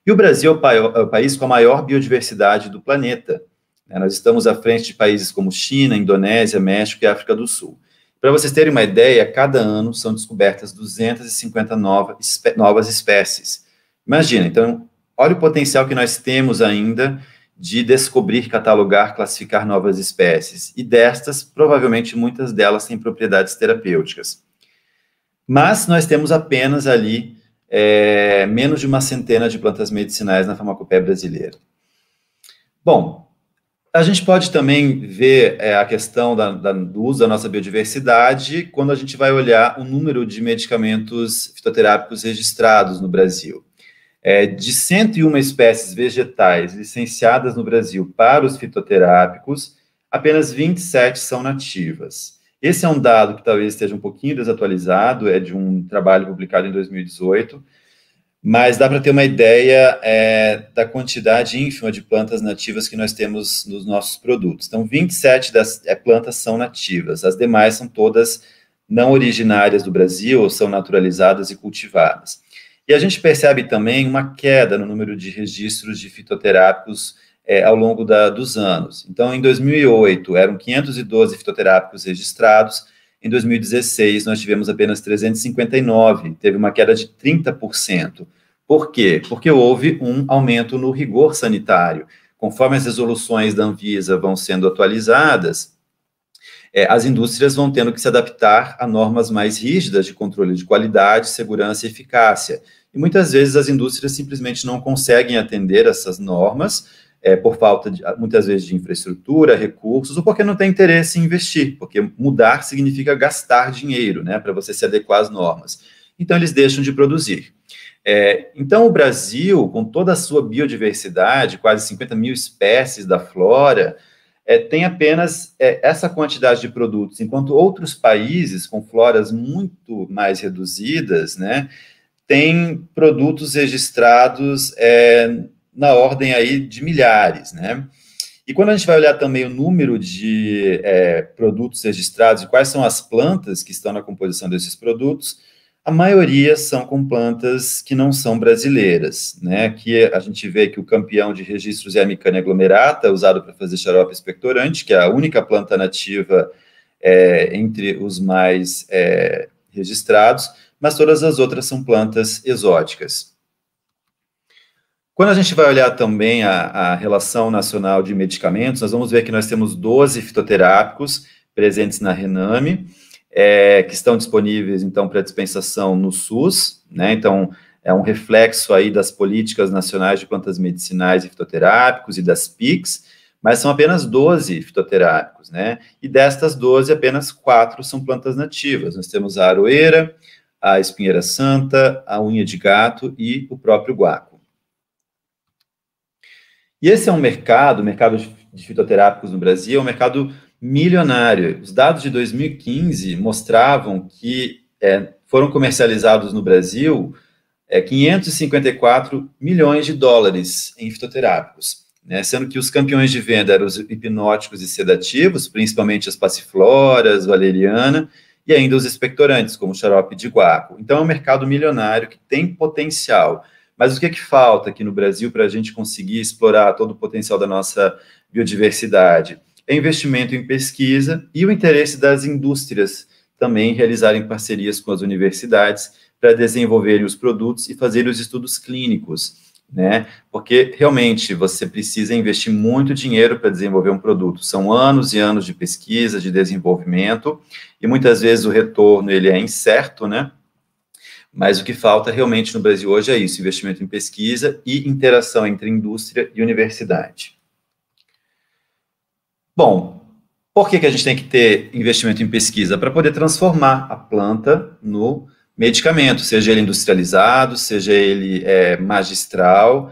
E o Brasil é o país com a maior biodiversidade do planeta. Né, nós estamos à frente de países como China, Indonésia, México e África do Sul. Para vocês terem uma ideia, cada ano são descobertas 250 novas espécies. Imagina, então, olha o potencial que nós temos ainda de descobrir, catalogar, classificar novas espécies. E destas, provavelmente, muitas delas têm propriedades terapêuticas. Mas nós temos apenas ali menos de uma centena de plantas medicinais na Farmacopeia Brasileira. Bom, A gente pode também ver a questão do uso da nossa biodiversidade quando a gente vai olhar o número de medicamentos fitoterápicos registrados no Brasil. De 101 espécies vegetais licenciadas no Brasil para os fitoterápicos, apenas 27 são nativas. Esse é um dado que talvez esteja um pouquinho desatualizado, é de um trabalho publicado em 2018, mas dá para ter uma ideia da quantidade ínfima de plantas nativas que nós temos nos nossos produtos. Então, 27 das plantas são nativas, as demais são todas não originárias do Brasil, ou são naturalizadas e cultivadas. E a gente percebe também uma queda no número de registros de fitoterápicos ao longo dos anos. Então, em 2008, eram 512 fitoterápicos registrados, em 2016, nós tivemos apenas 359, teve uma queda de 30%. Por quê? Porque houve um aumento no rigor sanitário. Conforme as resoluções da Anvisa vão sendo atualizadas, as indústrias vão tendo que se adaptar a normas mais rígidas de controle de qualidade, segurança e eficácia. E muitas vezes as indústrias simplesmente não conseguem atender essas normas, por falta, muitas vezes, de infraestrutura, recursos, ou porque não tem interesse em investir, porque mudar significa gastar dinheiro, né, para você se adequar às normas. Então, eles deixam de produzir. Então, o Brasil, com toda a sua biodiversidade, quase 50 mil espécies da flora, tem apenas essa quantidade de produtos, enquanto outros países, com floras muito mais reduzidas, né, têm produtos registrados na ordem aí de milhares, né? E quando a gente vai olhar também o número de produtos registrados e quais são as plantas que estão na composição desses produtos, a maioria são com plantas que não são brasileiras, né? Que a gente vê que o campeão de registros é a Micânia aglomerata, usado para fazer xarope expectorante, que é a única planta nativa entre os mais registrados, mas todas as outras são plantas exóticas. Quando a gente vai olhar também a Relação Nacional de Medicamentos, nós vamos ver que nós temos 12 fitoterápicos presentes na Rename, que estão disponíveis, então, para dispensação no SUS, né? Então, é um reflexo aí das políticas nacionais de plantas medicinais e fitoterápicos e das PICs, mas são apenas 12 fitoterápicos, né? E destas 12, apenas 4 são plantas nativas. Nós temos a aroeira, a espinheira santa, a unha de gato e o próprio guaco. E esse é um mercado, o mercado de fitoterápicos no Brasil, é um mercado milionário. Os dados de 2015 mostravam que foram comercializados no Brasil 554 milhões de dólares em fitoterápicos, né? Sendo que os campeões de venda eram os hipnóticos e sedativos, principalmente as passifloras, valeriana, e ainda os expectorantes, como o xarope de guaco. Então, é um mercado milionário que tem potencial. Mas o que falta aqui no Brasil para a gente conseguir explorar todo o potencial da nossa biodiversidade? É investimento em pesquisa e o interesse das indústrias também realizarem parcerias com as universidades para desenvolverem os produtos e fazerem os estudos clínicos, né? Porque realmente você precisa investir muito dinheiro para desenvolver um produto. São anos e anos de pesquisa, de desenvolvimento, e muitas vezes o retorno ele é incerto, né? Mas o que falta realmente no Brasil hoje é isso, investimento em pesquisa e interação entre indústria e universidade. Bom, por que a gente tem que ter investimento em pesquisa? Para poder transformar a planta no medicamento, seja ele industrializado, seja ele magistral.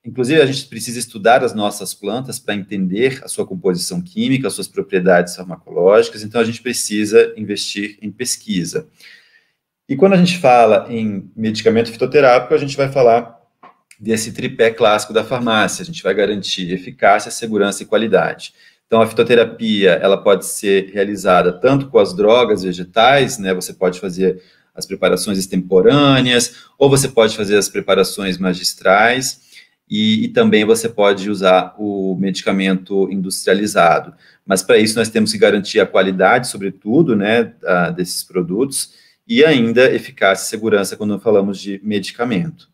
Inclusive, a gente precisa estudar as nossas plantas para entender a sua composição química, as suas propriedades farmacológicas, então a gente precisa investir em pesquisa. E quando a gente fala em medicamento fitoterápico, a gente vai falar desse tripé clássico da farmácia. A gente vai garantir eficácia, segurança e qualidade. Então, a fitoterapia, ela pode ser realizada tanto com as drogas vegetais, né? Você pode fazer as preparações extemporâneas, ou você pode fazer as preparações magistrais, e também você pode usar o medicamento industrializado. Mas, para isso, nós temos que garantir a qualidade, sobretudo, né, desses produtos, e ainda eficácia e segurança quando falamos de medicamento.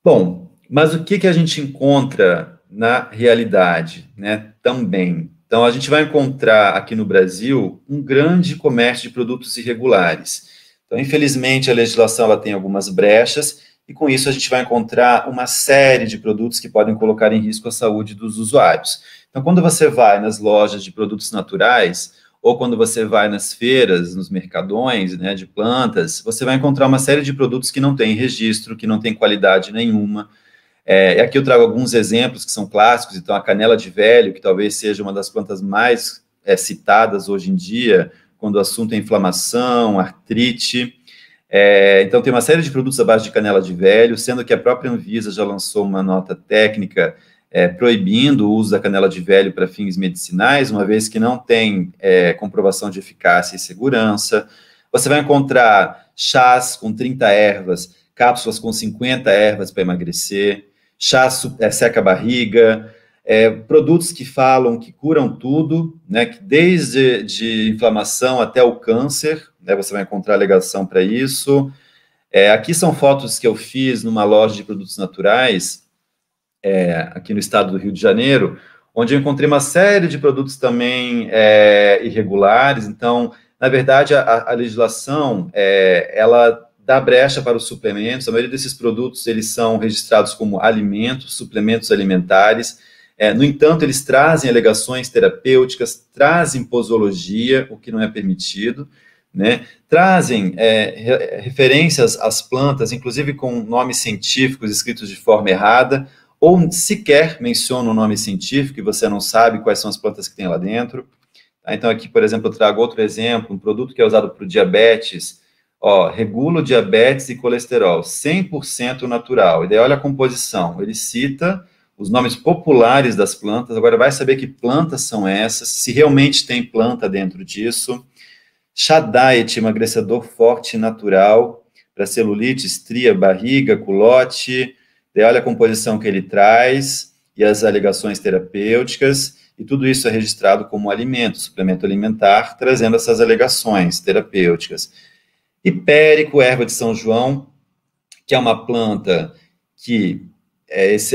Bom, mas o que a gente encontra na realidade, né, também? Então, a gente vai encontrar aqui no Brasil um grande comércio de produtos irregulares. Então, infelizmente, a legislação ela tem algumas brechas, e com isso a gente vai encontrar uma série de produtos que podem colocar em risco a saúde dos usuários. Então, quando você vai nas lojas de produtos naturais, ou quando você vai nas feiras, nos mercadões, né, de plantas, você vai encontrar uma série de produtos que não têm registro, que não têm qualidade nenhuma. Aqui eu trago alguns exemplos que são clássicos. Então, a canela de velho, que talvez seja uma das plantas mais citadas hoje em dia, quando o assunto é inflamação, artrite. Então, tem uma série de produtos à base de canela de velho, sendo que a própria Anvisa já lançou uma nota técnica proibindo o uso da canela de velho para fins medicinais, uma vez que não tem comprovação de eficácia e segurança. Você vai encontrar chás com 30 ervas, cápsulas com 50 ervas para emagrecer, chá seca a barriga, produtos que falam que curam tudo, né, que desde de inflamação até o câncer, né, você vai encontrar alegação para isso. Aqui são fotos que eu fiz numa loja de produtos naturais, aqui no estado do Rio de Janeiro, onde eu encontrei uma série de produtos também irregulares. Então, na verdade, a legislação, ela dá brecha para os suplementos. A maioria desses produtos, eles são registrados como alimentos, suplementos alimentares. No entanto, eles trazem alegações terapêuticas, trazem posologia, o que não é permitido, né? Trazem referências às plantas, inclusive com nomes científicos escritos de forma errada, ou sequer menciona o nome científico e você não sabe quais são as plantas que tem lá dentro. Então, aqui, por exemplo, eu trago outro exemplo, um produto que é usado para o diabetes, regula o diabetes e colesterol, 100% natural. E daí, olha a composição, ele cita os nomes populares das plantas, agora vai saber que plantas são essas, se realmente tem planta dentro disso. Chá diet, emagrecedor forte e natural, para celulite, estria, barriga, culote. Daí olha a composição que ele traz e as alegações terapêuticas, e tudo isso é registrado como alimento, suplemento alimentar, trazendo essas alegações terapêuticas. Hipérico, erva de São João, que é uma planta que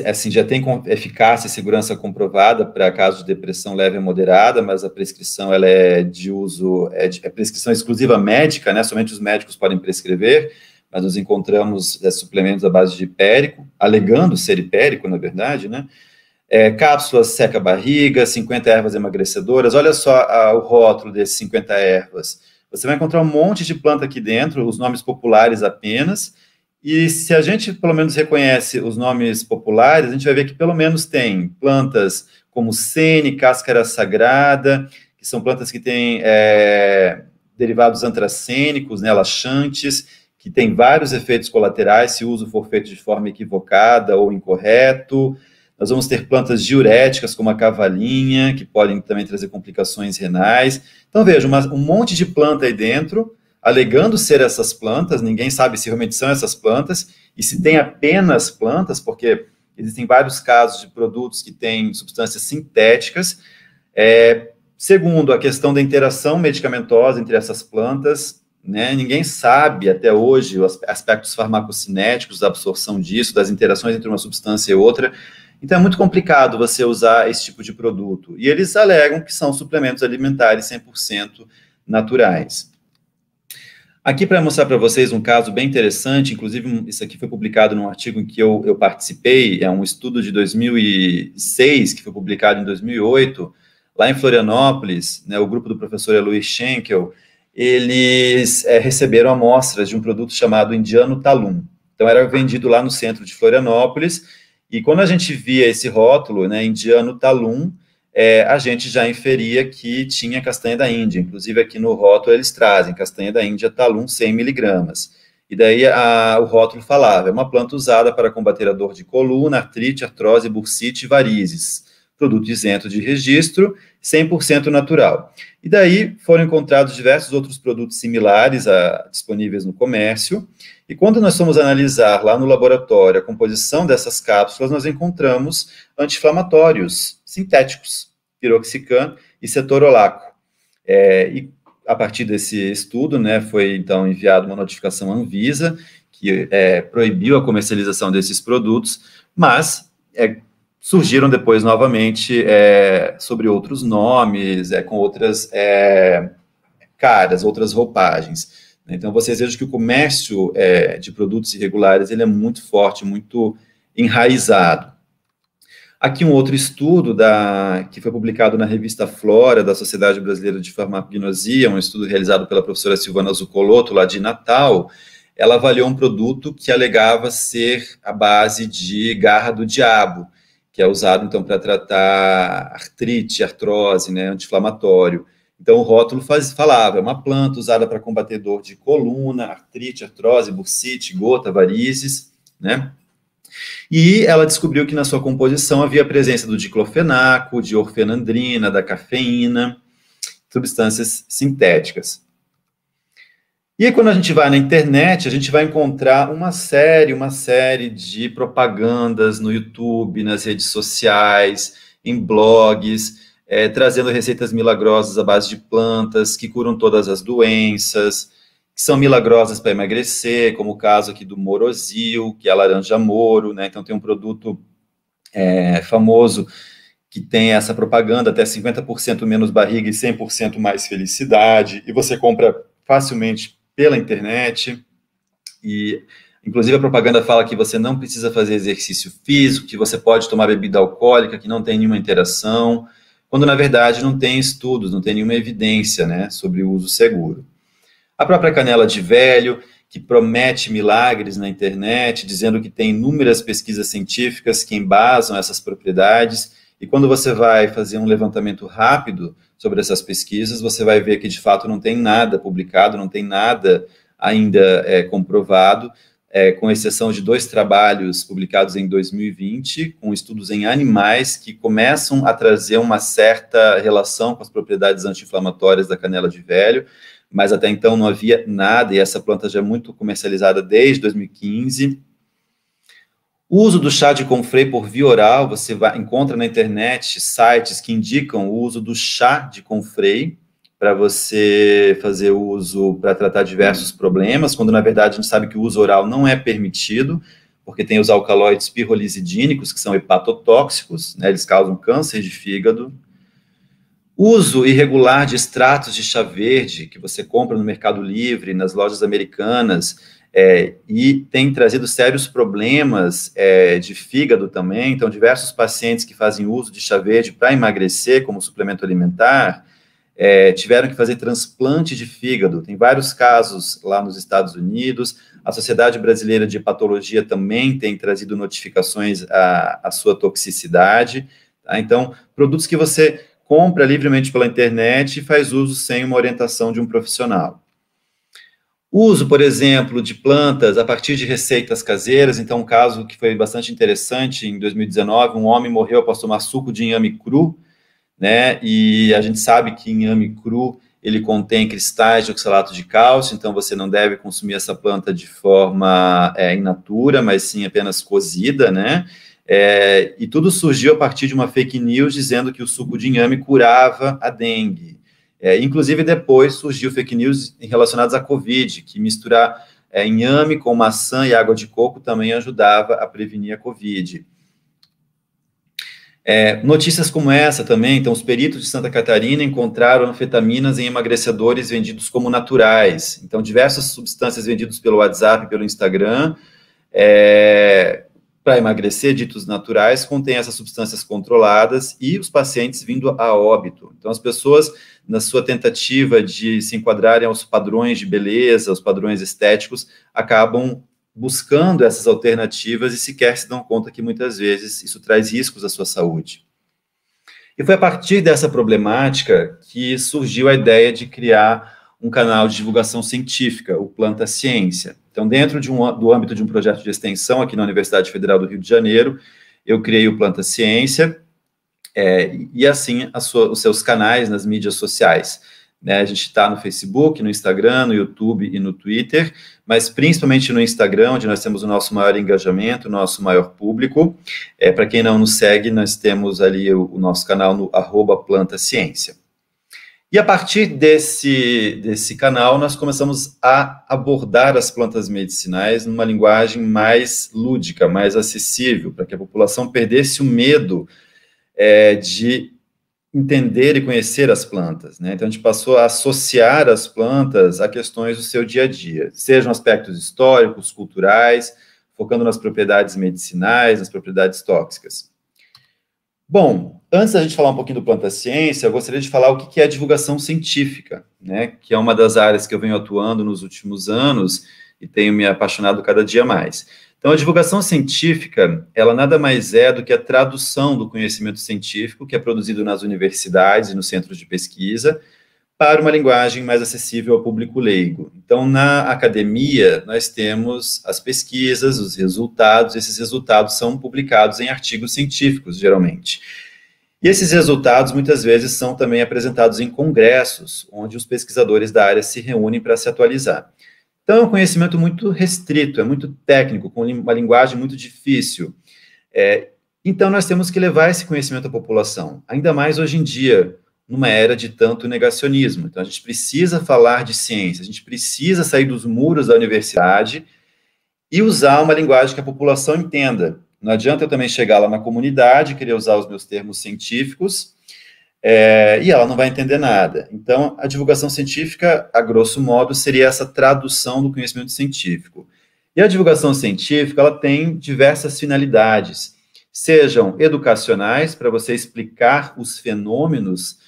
assim, já tem eficácia e segurança comprovada para casos de depressão leve a moderada, mas a prescrição ela é de uso, prescrição exclusiva médica, né? Somente os médicos podem prescrever, mas nós encontramos suplementos à base de hipérico, alegando ser hipérico, na verdade, né? Cápsulas seca a barriga, 50 ervas emagrecedoras. Olha só o rótulo desses 50 ervas. Você vai encontrar um monte de planta aqui dentro, os nomes populares apenas, e se a gente pelo menos reconhece os nomes populares, a gente vai ver que pelo menos tem plantas como sene, cáscara sagrada, que são plantas que têm derivados antracênicos, né, laxantes, que têm vários efeitos colaterais se o uso for feito de forma equivocada ou incorreto. Nós vamos ter plantas diuréticas, como a cavalinha, que podem também trazer complicações renais. Então, veja, um monte de planta aí dentro, alegando ser essas plantas, ninguém sabe se realmente são essas plantas, e se tem apenas plantas, porque existem vários casos de produtos que têm substâncias sintéticas. Segundo, a questão da interação medicamentosa entre essas plantas, né? Ninguém sabe até hoje os aspectos farmacocinéticos da absorção disso, das interações entre uma substância e outra. Então, é muito complicado você usar esse tipo de produto. E eles alegam que são suplementos alimentares 100% naturais. Aqui, para mostrar para vocês um caso bem interessante, inclusive isso aqui foi publicado num artigo em que eu participei, é um estudo de 2006, que foi publicado em 2008, lá em Florianópolis, né, o grupo do professor Eloy Schenkel, eles receberam amostras de um produto chamado Indiano Talum. Então, era vendido lá no centro de Florianópolis, e quando a gente via esse rótulo, né, Indiano Talum, a gente já inferia que tinha castanha da Índia. Inclusive, aqui no rótulo eles trazem castanha da Índia Talum 100 miligramas. E daí o rótulo falava, é uma planta usada para combater a dor de coluna, artrite, artrose, bursite e varizes. Produto isento de registro, 100% natural. E daí foram encontrados diversos outros produtos similares disponíveis no comércio, e quando nós fomos analisar lá no laboratório a composição dessas cápsulas, nós encontramos anti-inflamatórios sintéticos, piroxicam e cetorolaco. E a partir desse estudo, né, foi então enviada uma notificação à Anvisa, que proibiu a comercialização desses produtos, mas surgiram depois novamente sobre outros nomes, com outras caras, outras roupagens. Então, vocês vejam que o comércio de produtos irregulares ele é muito forte, muito enraizado. Aqui um outro estudo que foi publicado na revista Flora, da Sociedade Brasileira de Farmacognosia, um estudo realizado pela professora Silvana Zuccolotto, lá de Natal. Ela avaliou um produto que alegava ser a base de garra do diabo, que é usado, então, para tratar artrite, artrose, né, anti-inflamatório. Então, o rótulo falava, é uma planta usada para combater dor de coluna, artrite, artrose, bursite, gota, varizes, né? E ela descobriu que na sua composição havia a presença do diclofenaco, de orfenadrina, da cafeína, substâncias sintéticas. E aí, quando a gente vai na internet, a gente vai encontrar uma série de propagandas no YouTube, nas redes sociais, em blogs, trazendo receitas milagrosas à base de plantas, que curam todas as doenças, que são milagrosas para emagrecer, como o caso aqui do Morosil, que é a laranja moro, né? Então tem um produto famoso que tem essa propaganda, até 50% menos barriga e 100% mais felicidade, e você compra facilmente pela internet, e inclusive a propaganda fala que você não precisa fazer exercício físico, que você pode tomar bebida alcoólica, que não tem nenhuma interação, quando na verdade não tem estudos, não tem nenhuma evidência, né, sobre o uso seguro. A própria canela de velho, que promete milagres na internet, dizendo que tem inúmeras pesquisas científicas que embasam essas propriedades, e quando você vai fazer um levantamento rápido sobre essas pesquisas, você vai ver que de fato não tem nada publicado, não tem nada ainda comprovado, com exceção de 2 trabalhos publicados em 2020, com estudos em animais que começam a trazer uma certa relação com as propriedades anti-inflamatórias da canela de velho, mas até então não havia nada, e essa planta já é muito comercializada desde 2015. O uso do chá de confrei por via oral, você encontra na internet sites que indicam o uso do chá de confrei para você fazer uso para tratar diversos problemas, quando na verdade a gente sabe que o uso oral não é permitido, porque tem os alcaloides pirrolizidínicos, que são hepatotóxicos, né, eles causam câncer de fígado. Uso irregular de extratos de chá verde, que você compra no Mercado Livre, nas lojas americanas, e tem trazido sérios problemas de fígado também. Então, diversos pacientes que fazem uso de chá verde para emagrecer, como suplemento alimentar, tiveram que fazer transplante de fígado. Tem vários casos lá nos Estados Unidos. A Sociedade Brasileira de Hepatologia também tem trazido notificações à sua toxicidade. Tá? Então, produtos que você compra livremente pela internet e faz uso sem uma orientação de um profissional. Uso, por exemplo, de plantas a partir de receitas caseiras. Então, um caso que foi bastante interessante, em 2019, um homem morreu após tomar suco de inhame cru, né? E a gente sabe que inhame cru, ele contém cristais de oxalato de cálcio, então você não deve consumir essa planta de forma in natura, mas sim apenas cozida, né? E tudo surgiu a partir de uma fake news dizendo que o suco de inhame curava a dengue. Inclusive, depois surgiu fake news relacionadas à Covid, que misturar inhame com maçã e água de coco também ajudava a prevenir a Covid. Notícias como essa também, então, os peritos de Santa Catarina encontraram anfetaminas em emagrecedores vendidos como naturais. Então, diversas substâncias vendidas pelo WhatsApp e pelo Instagram, para emagrecer, ditos naturais, contêm essas substâncias controladas e os pacientes vindo a óbito. Então, as pessoas, na sua tentativa de se enquadrarem aos padrões de beleza, aos padrões estéticos, acabam buscando essas alternativas e sequer se dão conta que, muitas vezes, isso traz riscos à sua saúde. E foi a partir dessa problemática que surgiu a ideia de criar um canal de divulgação científica, o Planta Ciência. Então, dentro do âmbito de um projeto de extensão aqui na Universidade Federal do Rio de Janeiro, eu criei o Planta Ciência, e assim os seus canais nas mídias sociais. Né? A gente está no Facebook, no Instagram, no YouTube e no Twitter, mas principalmente no Instagram, onde nós temos o nosso maior engajamento, o nosso maior público. Para quem não nos segue, nós temos ali o nosso canal no @plantaciência. E a partir desse canal, nós começamos a abordar as plantas medicinais numa linguagem mais lúdica, mais acessível, para que a população perdesse o medo de entender e conhecer as plantas, né? Então, a gente passou a associar as plantas a questões do seu dia a dia, sejam aspectos históricos, culturais, focando nas propriedades medicinais, nas propriedades tóxicas. Bom, antes da gente falar um pouquinho do planta ciência, eu gostaria de falar o que é a divulgação científica, né? Que é uma das áreas que eu venho atuando nos últimos anos e tenho me apaixonado cada dia mais. Então, a divulgação científica, ela nada mais é do que a tradução do conhecimento científico que é produzido nas universidades e nos centros de pesquisa para uma linguagem mais acessível ao público leigo. Então, na academia, nós temos as pesquisas, os resultados, esses resultados são publicados em artigos científicos, geralmente. E esses resultados, muitas vezes, são também apresentados em congressos, onde os pesquisadores da área se reúnem para se atualizar. Então, é um conhecimento muito restrito, é muito técnico, com uma linguagem muito difícil. Então, nós temos que levar esse conhecimento à população, ainda mais hoje em dia, numa era de tanto negacionismo. Então, a gente precisa falar de ciência, a gente precisa sair dos muros da universidade e usar uma linguagem que a população entenda. Não adianta eu também chegar lá na comunidade, querer usar os meus termos científicos, e ela não vai entender nada. Então, a divulgação científica, a grosso modo, seria essa tradução do conhecimento científico. E a divulgação científica, ela tem diversas finalidades, sejam educacionais, para você explicar os fenômenos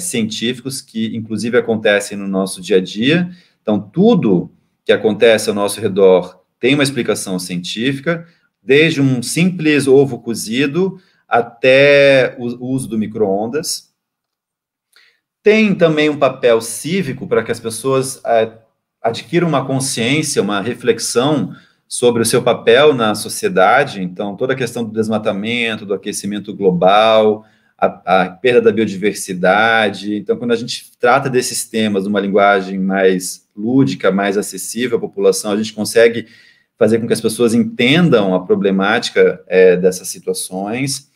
científicos que, inclusive, acontecem no nosso dia a dia. Então, tudo que acontece ao nosso redor tem uma explicação científica, desde um simples ovo cozido até o uso do micro-ondas. Tem também um papel cívico para que as pessoas adquiram uma consciência, uma reflexão sobre o seu papel na sociedade. Então, toda a questão do desmatamento, do aquecimento global, a perda da biodiversidade. Então, quando a gente trata desses temas numa linguagem mais lúdica, mais acessível à população, a gente consegue fazer com que as pessoas entendam a problemática dessas situações.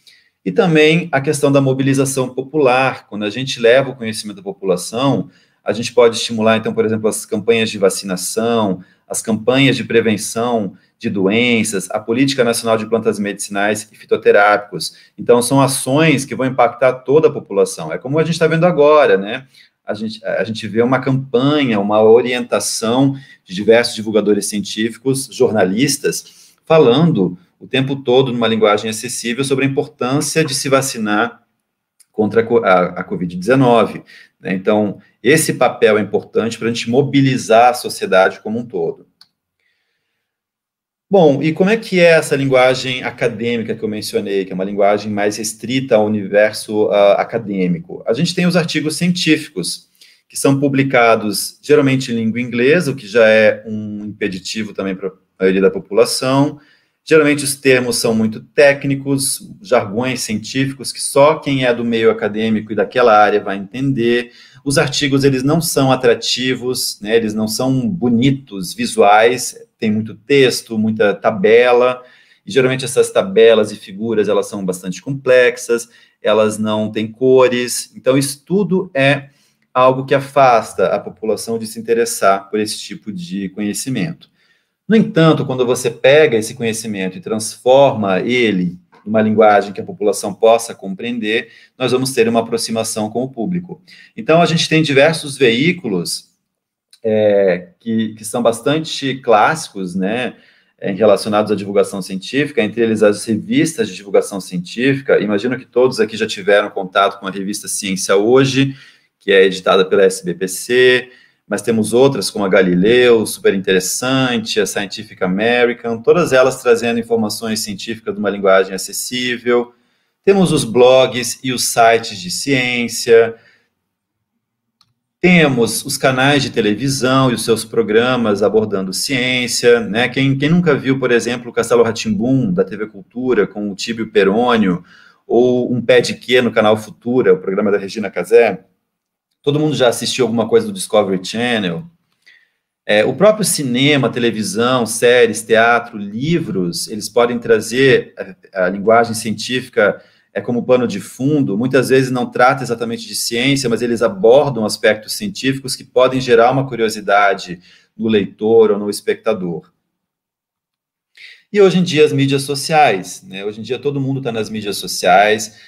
E também a questão da mobilização popular. Quando a gente leva o conhecimento da população, a gente pode estimular, então, por exemplo, as campanhas de vacinação, as campanhas de prevenção de doenças, a Política Nacional de Plantas Medicinais e Fitoterápicos. Então, são ações que vão impactar toda a população. É como a gente está vendo agora, né? A gente vê uma campanha, uma orientação de diversos divulgadores científicos, jornalistas, falando o tempo todo, numa linguagem acessível, sobre a importância de se vacinar contra a Covid-19. Né? Então, esse papel é importante para a gente mobilizar a sociedade como um todo. Bom, e como é que é essa linguagem acadêmica que eu mencionei, que é uma linguagem mais restrita ao universo acadêmico? A gente tem os artigos científicos, que são publicados geralmente em língua inglesa, o que já é um impeditivo também para a maioria da população. Geralmente os termos são muito técnicos, jargões científicos que só quem é do meio acadêmico e daquela área vai entender. Os artigos, eles não são atrativos, né, eles não são bonitos, visuais, tem muito texto, muita tabela, e geralmente essas tabelas e figuras, elas são bastante complexas, elas não têm cores, então isso tudo é algo que afasta a população de se interessar por esse tipo de conhecimento. No entanto, quando você pega esse conhecimento e transforma ele numa linguagem que a população possa compreender, nós vamos ter uma aproximação com o público. Então, a gente tem diversos veículos que são bastante clássicos, né, relacionados à divulgação científica, entre eles as revistas de divulgação científica. Imagino que todos aqui já tiveram contato com a revista Ciência Hoje, que é editada pela SBPC, mas temos outras como a Galileu, super interessante, a Scientific American, todas elas trazendo informações científicas de uma linguagem acessível. Temos os blogs e os sites de ciência, temos os canais de televisão e os seus programas abordando ciência, né? Quem nunca viu, por exemplo, o Castelo Rá-Tim-Bum, da TV Cultura, com o Tíbio Perônio, ou Um Pé de Quê no canal Futura, o programa da Regina Casé? Todo mundo já assistiu alguma coisa do Discovery Channel. O próprio cinema, televisão, séries, teatro, livros, eles podem trazer a linguagem científica como pano de fundo. Muitas vezes não trata exatamente de ciência, mas eles abordam aspectos científicos que podem gerar uma curiosidade no leitor ou no espectador. E hoje em dia as mídias sociais, né? Hoje em dia todo mundo está nas mídias sociais,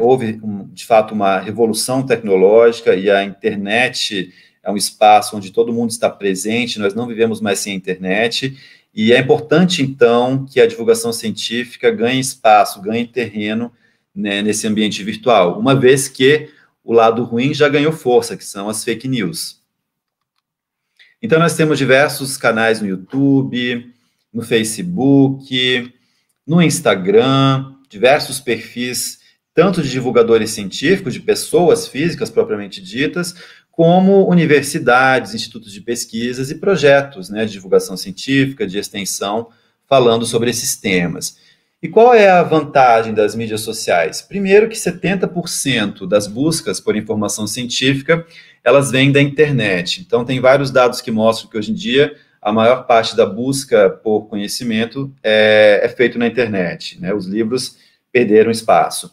houve, de fato, uma revolução tecnológica e a internet é um espaço onde todo mundo está presente, nós não vivemos mais sem a internet, e é importante, então, que a divulgação científica ganhe espaço, ganhe terreno, né, nesse ambiente virtual, uma vez que o lado ruim já ganhou força, que são as fake news. Então, nós temos diversos canais no YouTube, no Facebook, no Instagram, diversos perfis, tanto de divulgadores científicos, de pessoas físicas propriamente ditas, como universidades, institutos de pesquisas e projetos, né, de divulgação científica, de extensão, falando sobre esses temas. E qual é a vantagem das mídias sociais? Primeiro que 70% das buscas por informação científica, elas vêm da internet. Então, tem vários dados que mostram que hoje em dia a maior parte da busca por conhecimento é feito na internet, né? Os livros perderam espaço.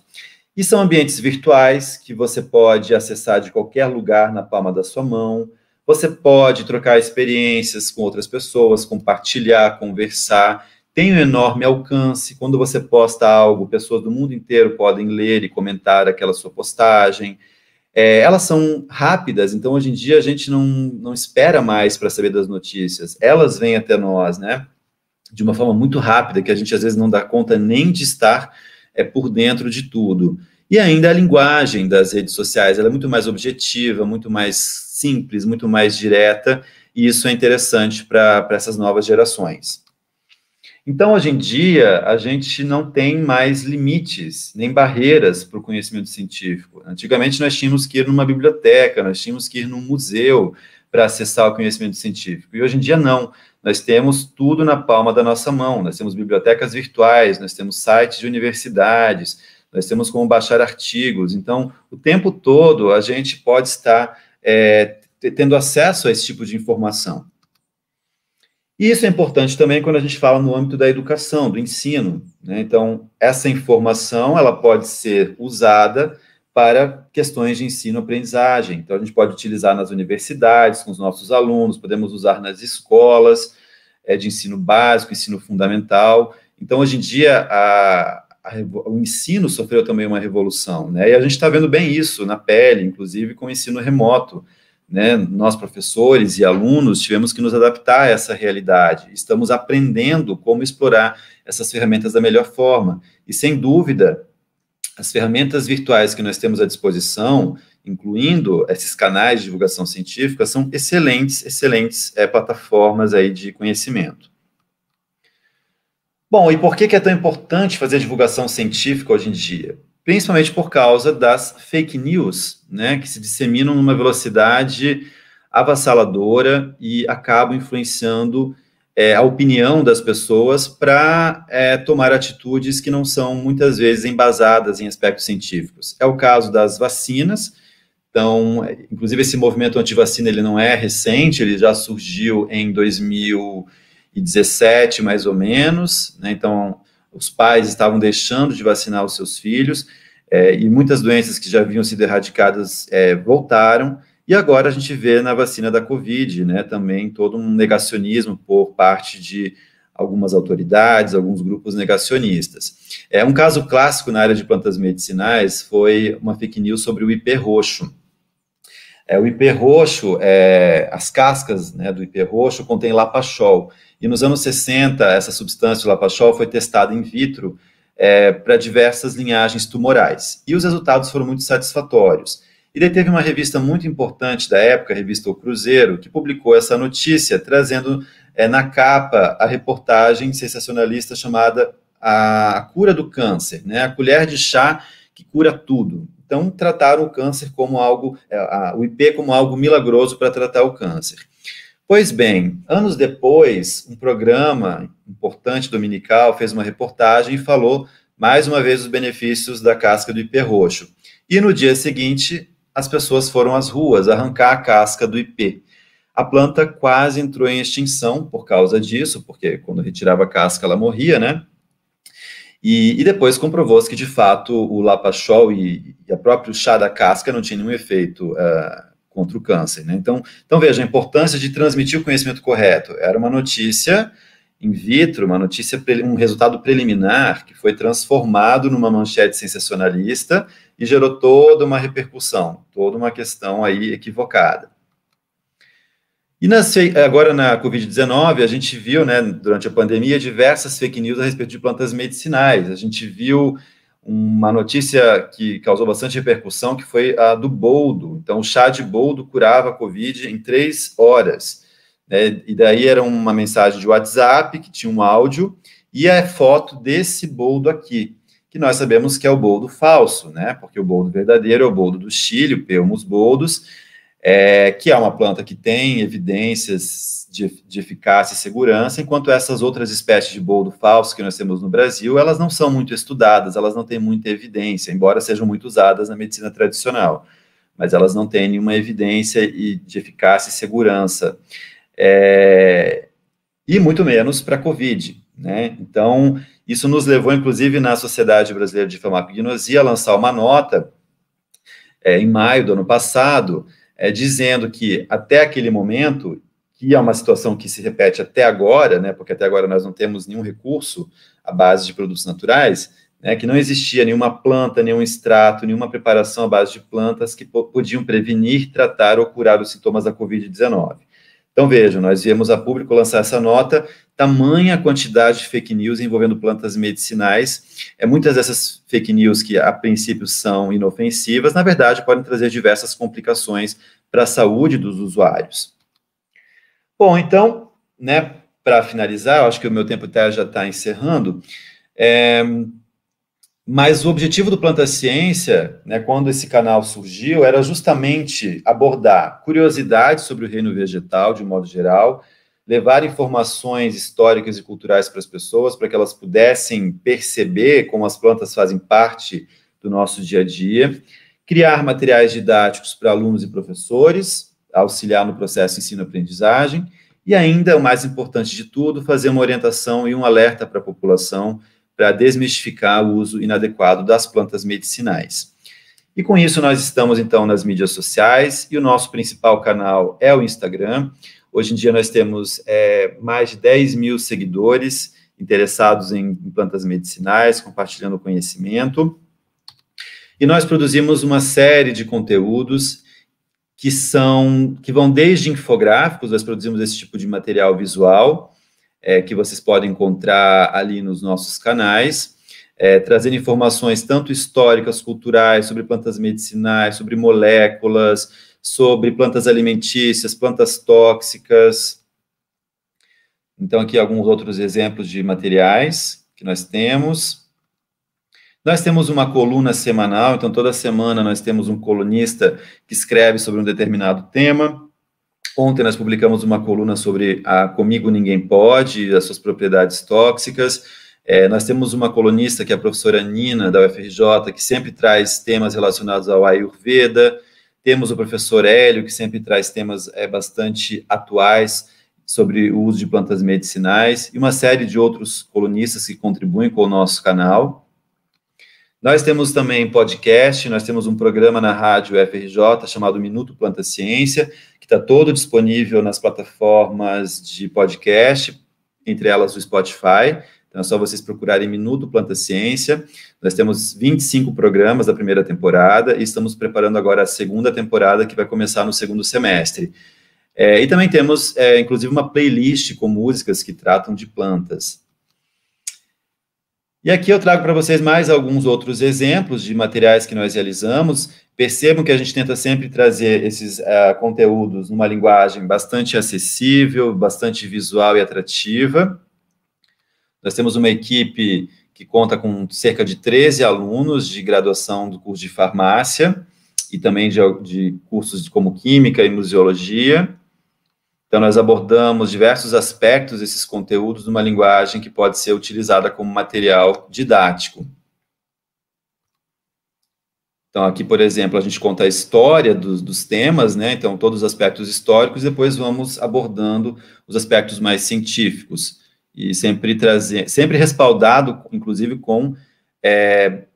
E são ambientes virtuais que você pode acessar de qualquer lugar na palma da sua mão. Você pode trocar experiências com outras pessoas, compartilhar, conversar. Tem um enorme alcance. Quando você posta algo, pessoas do mundo inteiro podem ler e comentar aquela sua postagem. Elas são rápidas, então hoje em dia a gente não espera mais para saber das notícias. Elas vêm até nós, né? De uma forma muito rápida, que a gente às vezes não dá conta nem de estar por dentro de tudo. E ainda a linguagem das redes sociais, ela é muito mais objetiva, muito mais simples, muito mais direta, e isso é interessante para essas novas gerações. Então, hoje em dia, a gente não tem mais limites, nem barreiras para o conhecimento científico. Antigamente, nós tínhamos que ir numa biblioteca, nós tínhamos que ir num museu para acessar o conhecimento científico. E hoje em dia, não. Nós temos tudo na palma da nossa mão. Nós temos bibliotecas virtuais, nós temos sites de universidades, nós temos como baixar artigos. Então, o tempo todo, a gente pode estar tendo acesso a esse tipo de informação. E isso é importante também quando a gente fala no âmbito da educação, do ensino, né? Então, essa informação, ela pode ser usada para questões de ensino-aprendizagem. Então, a gente pode utilizar nas universidades, com os nossos alunos, podemos usar nas escolas de ensino básico, ensino fundamental. Então, hoje em dia, o ensino sofreu também uma revolução, né? E a gente está vendo bem isso na pele, inclusive com o ensino remoto. Né, nós, professores e alunos, tivemos que nos adaptar a essa realidade. Estamos aprendendo como explorar essas ferramentas da melhor forma. E, sem dúvida, as ferramentas virtuais que nós temos à disposição, incluindo esses canais de divulgação científica, são excelentes plataformas aí de conhecimento. Bom, e por que é tão importante fazer divulgação científica hoje em dia? Principalmente por causa das fake news, né, que se disseminam numa velocidade avassaladora e acabam influenciando a opinião das pessoas para tomar atitudes que não são, muitas vezes, embasadas em aspectos científicos. É o caso das vacinas. Então, inclusive, esse movimento anti-vacina, ele não é recente, ele já surgiu em 2017, mais ou menos, né? Então, os pais estavam deixando de vacinar os seus filhos, e muitas doenças que já haviam sido erradicadas voltaram, e agora a gente vê na vacina da Covid, né, também todo um negacionismo por parte de algumas autoridades, alguns grupos negacionistas. Um caso clássico na área de plantas medicinais foi uma fake news sobre o ipê roxo. O ipê roxo, as cascas, né, do ipê roxo contêm lapachol, e nos anos 60, essa substância, o lapachol, foi testada in vitro para diversas linhagens tumorais. E os resultados foram muito satisfatórios. E daí teve uma revista muito importante da época, a revista O Cruzeiro, que publicou essa notícia, trazendo na capa a reportagem sensacionalista chamada A Cura do Câncer, né? A colher de chá que cura tudo. Então, trataram o câncer como algo, o ipê como algo milagroso para tratar o câncer. Pois bem, anos depois, um programa importante dominical fez uma reportagem e falou, mais uma vez, os benefícios da casca do ipê roxo. E no dia seguinte, as pessoas foram às ruas arrancar a casca do ipê. A planta quase entrou em extinção por causa disso, porque quando retirava a casca, ela morria, né? E depois comprovou-se que, de fato, o lapachol e o próprio chá da casca não tinha nenhum efeito contra o câncer, né? Então, veja, a importância de transmitir o conhecimento correto. Era uma notícia in vitro, um resultado preliminar que foi transformado numa manchete sensacionalista e gerou toda uma repercussão, toda uma questão aí equivocada. E agora na Covid-19, a gente viu, né, durante a pandemia, diversas fake news a respeito de plantas medicinais. A gente viu uma notícia que causou bastante repercussão, que foi a do boldo. Então, o chá de boldo curava a Covid em 3 horas. Né? E daí era uma mensagem de WhatsApp, que tinha um áudio, e a foto desse boldo aqui, que nós sabemos que é o boldo falso, né? Porque o boldo verdadeiro é o boldo do Chile, o Pelmus boldus, que é uma planta que tem evidências de eficácia e segurança, enquanto essas outras espécies de boldo falso que nós temos no Brasil, elas não são muito estudadas, elas não têm muita evidência, embora sejam muito usadas na medicina tradicional, mas elas não têm nenhuma evidência de eficácia e segurança, e muito menos para a Covid, né? Então, isso nos levou, inclusive, na Sociedade Brasileira de Farmacognosia a lançar uma nota, em maio do ano passado, dizendo que até aquele momento, que é uma situação que se repete até agora, né, porque até agora nós não temos nenhum recurso à base de produtos naturais, né, que não existia nenhuma planta, nenhum extrato, nenhuma preparação à base de plantas que podiam prevenir, tratar ou curar os sintomas da Covid-19. Então, vejam, nós viemos a público lançar essa nota, tamanha quantidade de fake news envolvendo plantas medicinais. Muitas dessas fake news que, a princípio, são inofensivas, na verdade, podem trazer diversas complicações para a saúde dos usuários. Bom, então, né, para finalizar, eu acho que o meu tempo até já está encerrando, mas o objetivo do Planta Ciência, né, quando esse canal surgiu, era justamente abordar curiosidades sobre o reino vegetal, de um modo geral, levar informações históricas e culturais para as pessoas, para que elas pudessem perceber como as plantas fazem parte do nosso dia a dia, criar materiais didáticos para alunos e professores, auxiliar no processo ensino-aprendizagem, e ainda, o mais importante de tudo, fazer uma orientação e um alerta para a população para desmistificar o uso inadequado das plantas medicinais. E com isso nós estamos, então, nas mídias sociais, e o nosso principal canal é o Instagram. Hoje em dia nós temos mais de 10 mil seguidores interessados em plantas medicinais, compartilhando conhecimento. E nós produzimos uma série de conteúdos que vão desde infográficos, nós produzimos esse tipo de material visual, que vocês podem encontrar ali nos nossos canais, trazendo informações tanto históricas, culturais, sobre plantas medicinais, sobre moléculas, sobre plantas alimentícias, plantas tóxicas. Então, aqui alguns outros exemplos de materiais que nós temos. Nós temos uma coluna semanal, então toda semana nós temos um colunista que escreve sobre um determinado tema. Ontem nós publicamos uma coluna sobre a Comigo Ninguém Pode, as suas propriedades tóxicas. Nós temos uma colunista, que é a professora Nina, da UFRJ, que sempre traz temas relacionados ao Ayurveda. Temos o professor Hélio, que sempre traz temas bastante atuais sobre o uso de plantas medicinais, e uma série de outros colunistas que contribuem com o nosso canal. Nós temos também podcast, nós temos um programa na rádio UFRJ chamado Minuto Planta Ciência, que está todo disponível nas plataformas de podcast, entre elas o Spotify. Então é só vocês procurarem Minuto Planta Ciência. Nós temos 25 programas da primeira temporada e estamos preparando agora a segunda temporada, que vai começar no segundo semestre. E também temos, inclusive, uma playlist com músicas que tratam de plantas. E aqui eu trago para vocês mais alguns outros exemplos de materiais que nós realizamos. Percebam que a gente tenta sempre trazer esses conteúdos numa linguagem bastante acessível, bastante visual e atrativa. Nós temos uma equipe que conta com cerca de 13 alunos de graduação do curso de farmácia e também de cursos como química e museologia. Então, nós abordamos diversos aspectos desses conteúdos numa linguagem que pode ser utilizada como material didático. Então, aqui, por exemplo, a gente conta a história dos temas, né? Então, todos os aspectos históricos, e depois vamos abordando os aspectos mais científicos. E sempre respaldado, inclusive, com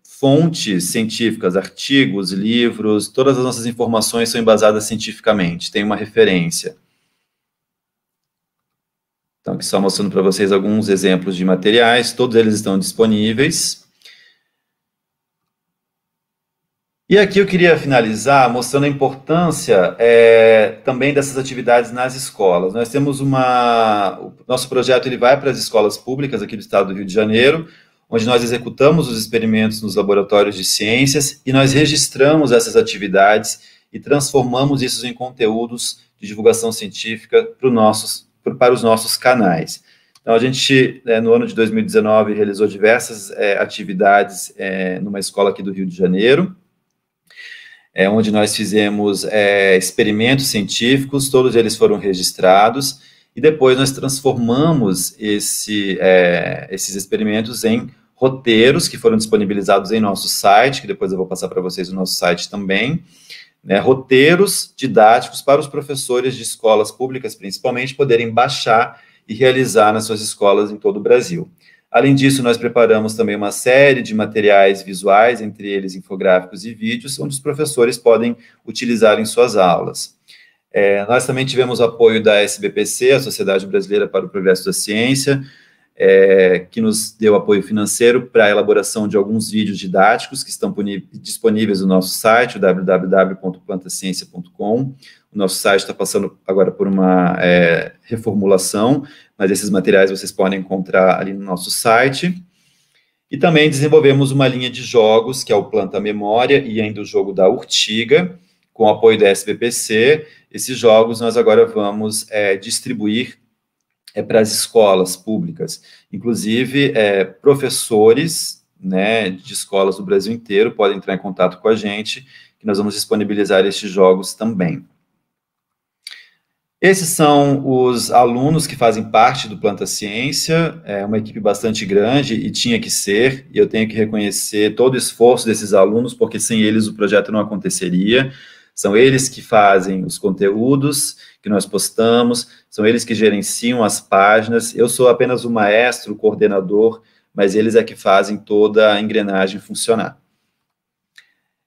fontes científicas, artigos, livros, todas as nossas informações são embasadas cientificamente, tem uma referência. Então, aqui só mostrando para vocês alguns exemplos de materiais, todos eles estão disponíveis. E aqui eu queria finalizar mostrando a importância também dessas atividades nas escolas. Nós temos o nosso projeto ele vai para as escolas públicas aqui do estado do Rio de Janeiro, onde nós executamos os experimentos nos laboratórios de ciências e nós registramos essas atividades e transformamos isso em conteúdos de divulgação científica para os nossos canais. Então, a gente, no ano de 2019, realizou diversas atividades numa escola aqui do Rio de Janeiro, onde nós fizemos experimentos científicos, todos eles foram registrados, e depois nós transformamos esses experimentos em roteiros que foram disponibilizados em nosso site, que depois eu vou passar para vocês o nosso site também, né, roteiros didáticos para os professores de escolas públicas, principalmente, poderem baixar e realizar nas suas escolas em todo o Brasil. Além disso, nós preparamos também uma série de materiais visuais, entre eles infográficos e vídeos, onde os professores podem utilizar em suas aulas. Nós também tivemos o apoio da SBPC, a Sociedade Brasileira para o Progresso da Ciência, que nos deu apoio financeiro para a elaboração de alguns vídeos didáticos que estão disponíveis no nosso site, www.plantaciencia.com. O nosso site está passando agora por uma reformulação, mas esses materiais vocês podem encontrar ali no nosso site. E também desenvolvemos uma linha de jogos, que é o Planta Memória e ainda o jogo da Urtiga, com o apoio da SBPC. Esses jogos nós agora vamos distribuir para as escolas públicas. Inclusive, professores, né, de escolas do Brasil inteiro podem entrar em contato com a gente, que nós vamos disponibilizar estes jogos também. Esses são os alunos que fazem parte do Planta Ciência, uma equipe bastante grande e tinha que ser, e eu tenho que reconhecer todo o esforço desses alunos, porque sem eles o projeto não aconteceria. São eles que fazem os conteúdos que nós postamos, são eles que gerenciam as páginas. Eu sou apenas o maestro, o coordenador, mas eles é que fazem toda a engrenagem funcionar.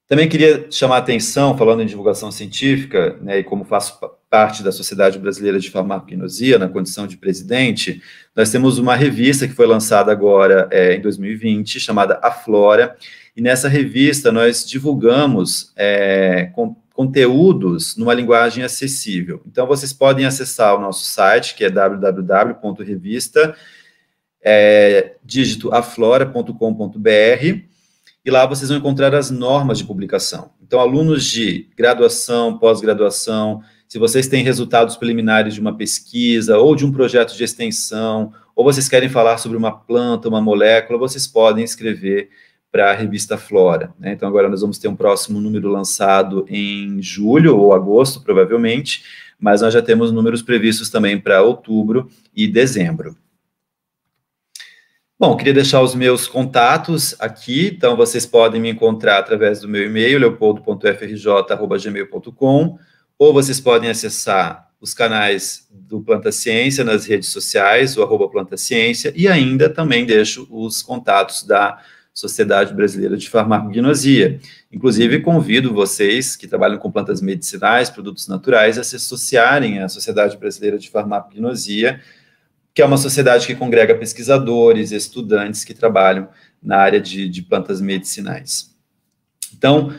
Também queria chamar a atenção, falando em divulgação científica, né, e como faço parte da Sociedade Brasileira de Farmacognosia, na condição de presidente, nós temos uma revista que foi lançada agora em 2020, chamada A Flora, e nessa revista nós divulgamos conteúdos numa linguagem acessível. Então, vocês podem acessar o nosso site, que é www.revista-aflora.com.br, e lá vocês vão encontrar as normas de publicação. Então, alunos de graduação, pós-graduação, se vocês têm resultados preliminares de uma pesquisa ou de um projeto de extensão, ou vocês querem falar sobre uma planta, uma molécula, vocês podem escrever para a revista Flora, né? Então, agora nós vamos ter um próximo número lançado em julho ou agosto, provavelmente, mas nós já temos números previstos também para outubro e dezembro. Bom, queria deixar os meus contatos aqui, então vocês podem me encontrar através do meu e-mail, leopoldo.frj@gmail.com, ou vocês podem acessar os canais do Planta Ciência nas redes sociais, o @plantaciência, e ainda também deixo os contatos da Sociedade Brasileira de Farmacognosia. Inclusive, convido vocês que trabalham com plantas medicinais, produtos naturais, a se associarem à Sociedade Brasileira de Farmacognosia, que é uma sociedade que congrega pesquisadores, estudantes que trabalham na área de plantas medicinais. Então,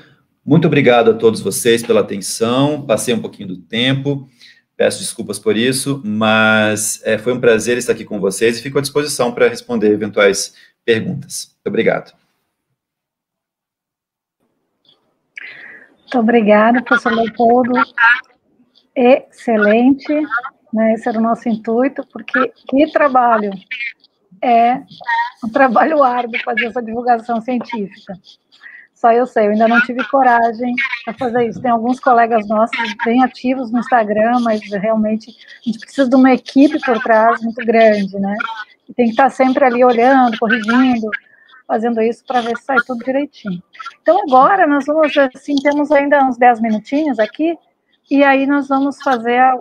muito obrigado a todos vocês pela atenção, passei um pouquinho do tempo, peço desculpas por isso, mas foi um prazer estar aqui com vocês e fico à disposição para responder eventuais perguntas. Muito obrigado. Muito obrigada, professor Leopoldo. Excelente, né? Esse era o nosso intuito, porque que trabalho, é um trabalho árduo fazer essa divulgação científica. Só eu sei, eu ainda não tive coragem para fazer isso. Tem alguns colegas nossos bem ativos no Instagram, mas realmente a gente precisa de uma equipe por trás muito grande, né? E tem que estar sempre ali olhando, corrigindo, fazendo isso para ver se sai tudo direitinho. Então, agora nós vamos, assim, temos ainda uns 10 minutinhos aqui, e aí nós vamos olhar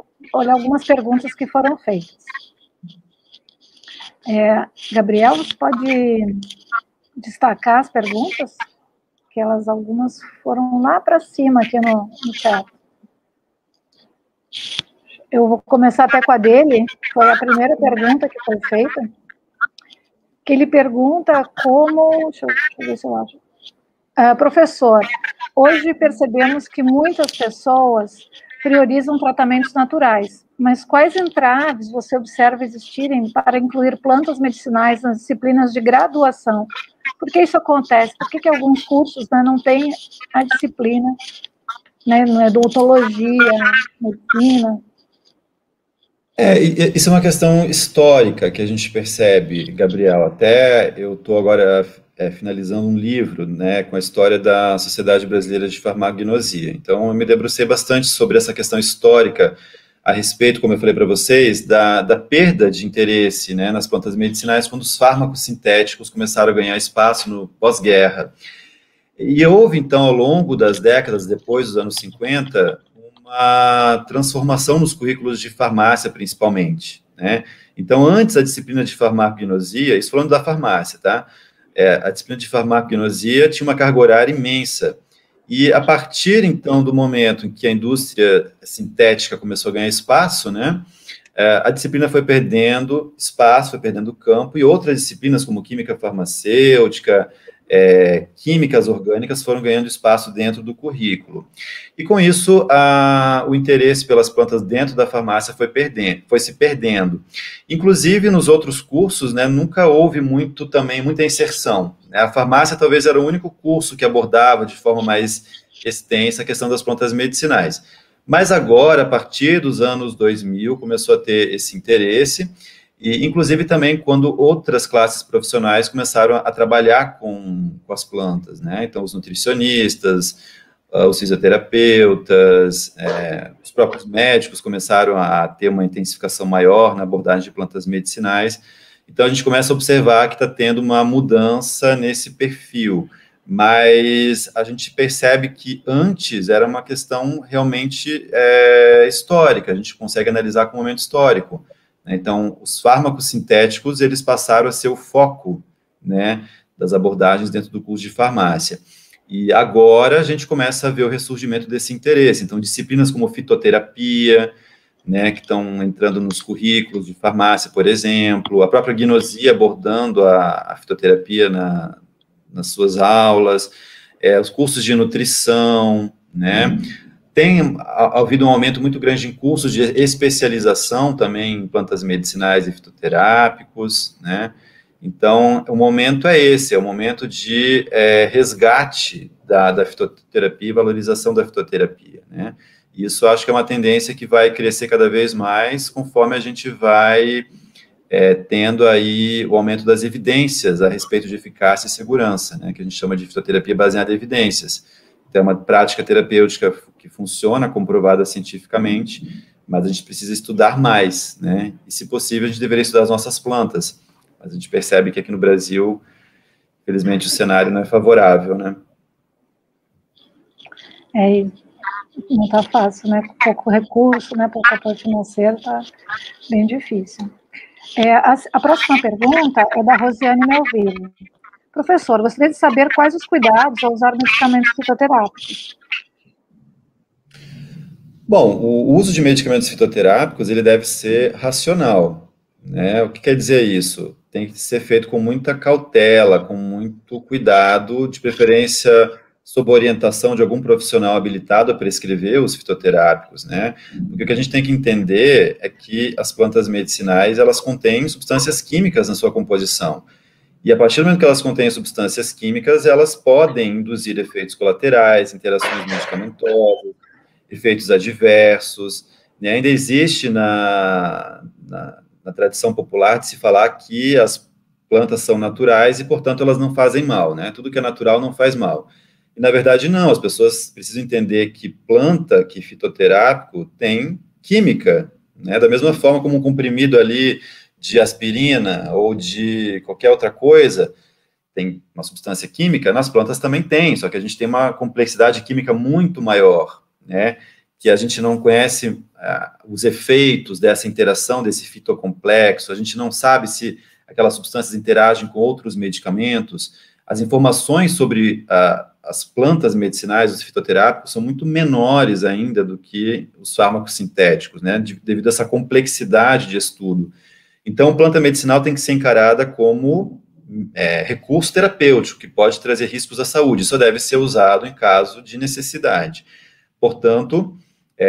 algumas perguntas que foram feitas. Gabriel, você pode destacar as perguntas? Que algumas foram lá para cima aqui no chat. Eu vou começar até com a dele, foi a primeira pergunta que foi feita, que ele pergunta como, deixa eu ver se eu acho. Professor, hoje percebemos que muitas pessoas priorizam tratamentos naturais, mas quais entraves você observa existirem para incluir plantas medicinais nas disciplinas de graduação? Por que isso acontece? Por que alguns cursos, né, não têm a disciplina, né, odontologia, medicina? Isso é uma questão histórica que a gente percebe, Gabriel. Até eu estou agora finalizando um livro, né, com a história da Sociedade Brasileira de Farmacognosia. Então, eu me debrucei bastante sobre essa questão histórica a respeito, como eu falei para vocês, da perda de interesse, né, nas plantas medicinais quando os fármacos sintéticos começaram a ganhar espaço no pós-guerra. E houve, então, ao longo das décadas, depois dos anos 50, uma transformação nos currículos de farmácia, principalmente, né? Então, antes a disciplina de farmacognosia, isso falando da farmácia, tá? A disciplina de farmacognosia tinha uma carga horária imensa. E a partir, então, do momento em que a indústria sintética começou a ganhar espaço, né? A disciplina foi perdendo espaço, foi perdendo campo, e outras disciplinas, como química farmacêutica, químicas orgânicas, foram ganhando espaço dentro do currículo. E com isso, o interesse pelas plantas dentro da farmácia foi se perdendo. Inclusive, nos outros cursos, né, nunca houve muita inserção, né? A farmácia talvez era o único curso que abordava de forma mais extensa a questão das plantas medicinais. Mas agora, a partir dos anos 2000, começou a ter esse interesse, e inclusive também quando outras classes profissionais começaram a trabalhar com as plantas, né? Então, os nutricionistas, os fisioterapeutas, os próprios médicos começaram a ter uma intensificação maior na abordagem de plantas medicinais. Então, a gente começa a observar que está tendo uma mudança nesse perfil, mas a gente percebe que antes era uma questão realmente histórica, a gente consegue analisar com o momento histórico. Então, os fármacos sintéticos, eles passaram a ser o foco, né, das abordagens dentro do curso de farmácia. E agora a gente começa a ver o ressurgimento desse interesse. Então, disciplinas como fitoterapia, né, que estão entrando nos currículos de farmácia, por exemplo, a própria gnosia abordando a fitoterapia nas suas aulas, os cursos de nutrição, né? Tem havido um aumento muito grande em cursos de especialização também em plantas medicinais e fitoterápicos, né? Então, o momento é esse, é o momento de resgate da fitoterapia e valorização da fitoterapia, né? Isso acho que é uma tendência que vai crescer cada vez mais conforme a gente vai tendo aí o aumento das evidências a respeito de eficácia e segurança, né? Que a gente chama de fitoterapia baseada em evidências. Então, é uma prática terapêutica que funciona, comprovada cientificamente, mas a gente precisa estudar mais, né? E, se possível, a gente deveria estudar as nossas plantas. Mas a gente percebe que aqui no Brasil, infelizmente, o cenário não é favorável, né? Não está fácil, né? Com pouco recurso, né? Pouco apoio financeiro, está bem difícil. A próxima pergunta é da Rosiane Melville. Professor, gostaria de saber quais os cuidados ao usar medicamentos fitoterápicos. Bom, o uso de medicamentos fitoterápicos, ele deve ser racional, né? O que quer dizer isso? Tem que ser feito com muita cautela, com muito cuidado, de preferência sob orientação de algum profissional habilitado a prescrever os fitoterápicos, né? Porque o que a gente tem que entender é que as plantas medicinais, elas contêm substâncias químicas na sua composição. E a partir do momento que elas contêm substâncias químicas, elas podem induzir efeitos colaterais, interações medicamentosas, efeitos adversos, né? Ainda existe na tradição popular de se falar que as plantas são naturais e, portanto, elas não fazem mal, né? Tudo que é natural não faz mal. E, na verdade, não. As pessoas precisam entender que planta, que fitoterápico, tem química, né? Da mesma forma como um comprimido ali de aspirina ou de qualquer outra coisa tem uma substância química, nas plantas também tem, só que a gente tem uma complexidade química muito maior, né? Que a gente não conhece os efeitos dessa interação, desse fitocomplexo, a gente não sabe se aquelas substâncias interagem com outros medicamentos, as informações sobre as plantas medicinais, os fitoterápicos, são muito menores ainda do que os fármacos sintéticos, né, devido a essa complexidade de estudo. Então, planta medicinal tem que ser encarada como recurso terapêutico, que pode trazer riscos à saúde. Isso deve ser usado em caso de necessidade. Portanto,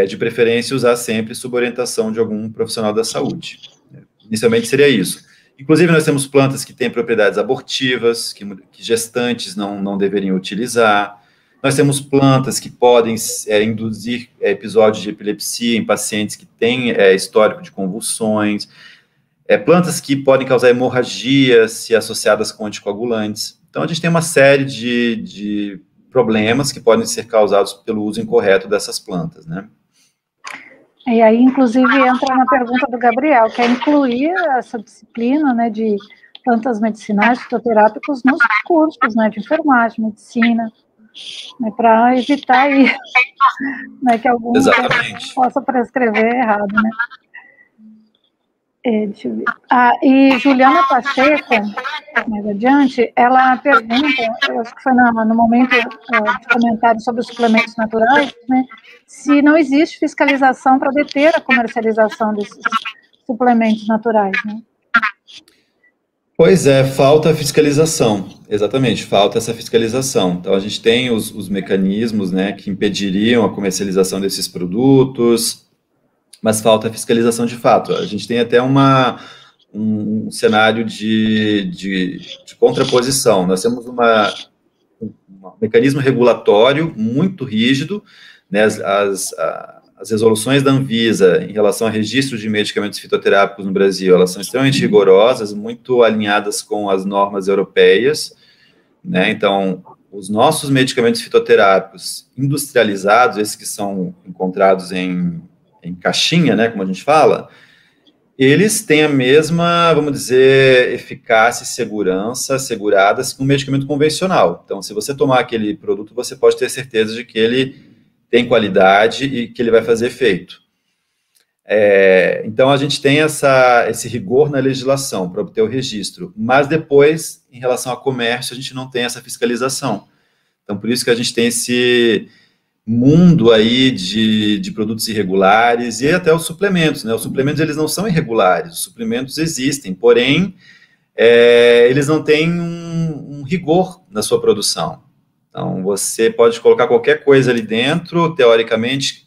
de preferência, usar sempre sob orientação de algum profissional da saúde. Inicialmente seria isso. Inclusive, nós temos plantas que têm propriedades abortivas, que gestantes não deveriam utilizar. Nós temos plantas que podem induzir episódios de epilepsia em pacientes que têm histórico de convulsões. Plantas que podem causar hemorragia se associadas com anticoagulantes. Então, a gente tem uma série de problemas que podem ser causados pelo uso incorreto dessas plantas, né? E aí, inclusive, entra na pergunta do Gabriel, que é incluir essa disciplina, né, de plantas medicinais, fitoterápicos, nos cursos, né, de enfermagem, medicina, né, para evitar aí, né, que algum possa prescrever errado, né? Deixa eu ver. E Juliana Pacheco, mais adiante, ela pergunta, eu acho que foi no momento de comentário sobre os suplementos naturais, né, se não existe fiscalização para deter a comercialização desses suplementos naturais, né? Pois é, falta a fiscalização, exatamente, falta essa fiscalização. Então, a gente tem os mecanismos, né, que impediriam a comercialização desses produtos, mas falta a fiscalização de fato. A gente tem até um cenário de contraposição. Nós temos um mecanismo regulatório muito rígido, né, as resoluções da Anvisa em relação ao registro de medicamentos fitoterápicos no Brasil, elas são extremamente rigorosas, muito alinhadas com as normas europeias, né? Então, os nossos medicamentos fitoterápicos industrializados, esses que são encontrados em caixinha, né, como a gente fala, eles têm a mesma, vamos dizer, eficácia e segurança asseguradas que um medicamento convencional. Então, se você tomar aquele produto, você pode ter certeza de que ele tem qualidade e que ele vai fazer efeito. Então, a gente tem esse rigor na legislação para obter o registro, mas depois, em relação ao comércio, a gente não tem essa fiscalização. Então, por isso que a gente tem esse mundo aí de produtos irregulares e até os suplementos, né? Os suplementos, eles não são irregulares, os suplementos existem, porém, eles não têm um rigor na sua produção. Então, você pode colocar qualquer coisa ali dentro, teoricamente,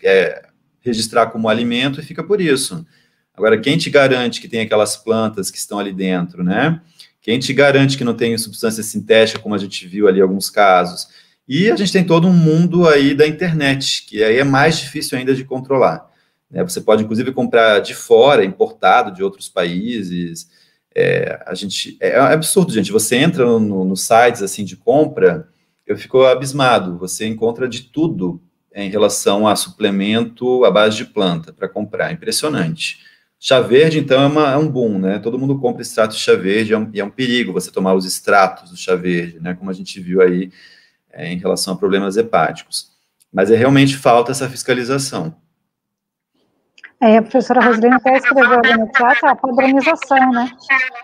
registrar como alimento e fica por isso. Agora, quem te garante que tem aquelas plantas que estão ali dentro, né? Quem te garante que não tem substância sintética, como a gente viu ali em alguns casos? E a gente tem todo um mundo aí da internet, que aí é mais difícil ainda de controlar, né? Você pode, inclusive, comprar de fora, importado de outros países. É absurdo, gente. Você entra no sites assim, de compra, eu fico abismado. Você encontra de tudo em relação a suplemento à base de planta para comprar. Impressionante. Chá verde, então, é um boom, né? Todo mundo compra extrato de chá verde, e é um perigo você tomar os extratos do chá verde, né? Como a gente viu aí em relação a problemas hepáticos. Mas realmente falta essa fiscalização. A professora Rosilene até escreveu ali no chat a padronização, né,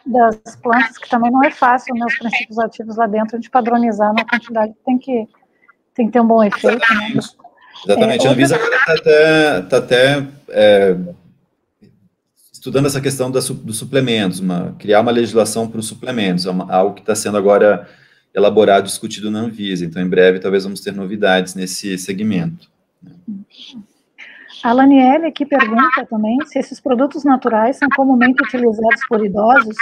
das plantas, que também não é fácil, né, os princípios ativos lá dentro, a gente padronizar na quantidade que tem que ter um bom efeito. Exatamente. Né? Exatamente. A Anvisa está até estudando essa questão dos suplementos, criar uma legislação para os suplementos, algo que está sendo agora elaborado, discutido na Anvisa. Então, em breve, talvez vamos ter novidades nesse segmento. A Laniele aqui pergunta também se esses produtos naturais são comumente utilizados por idosos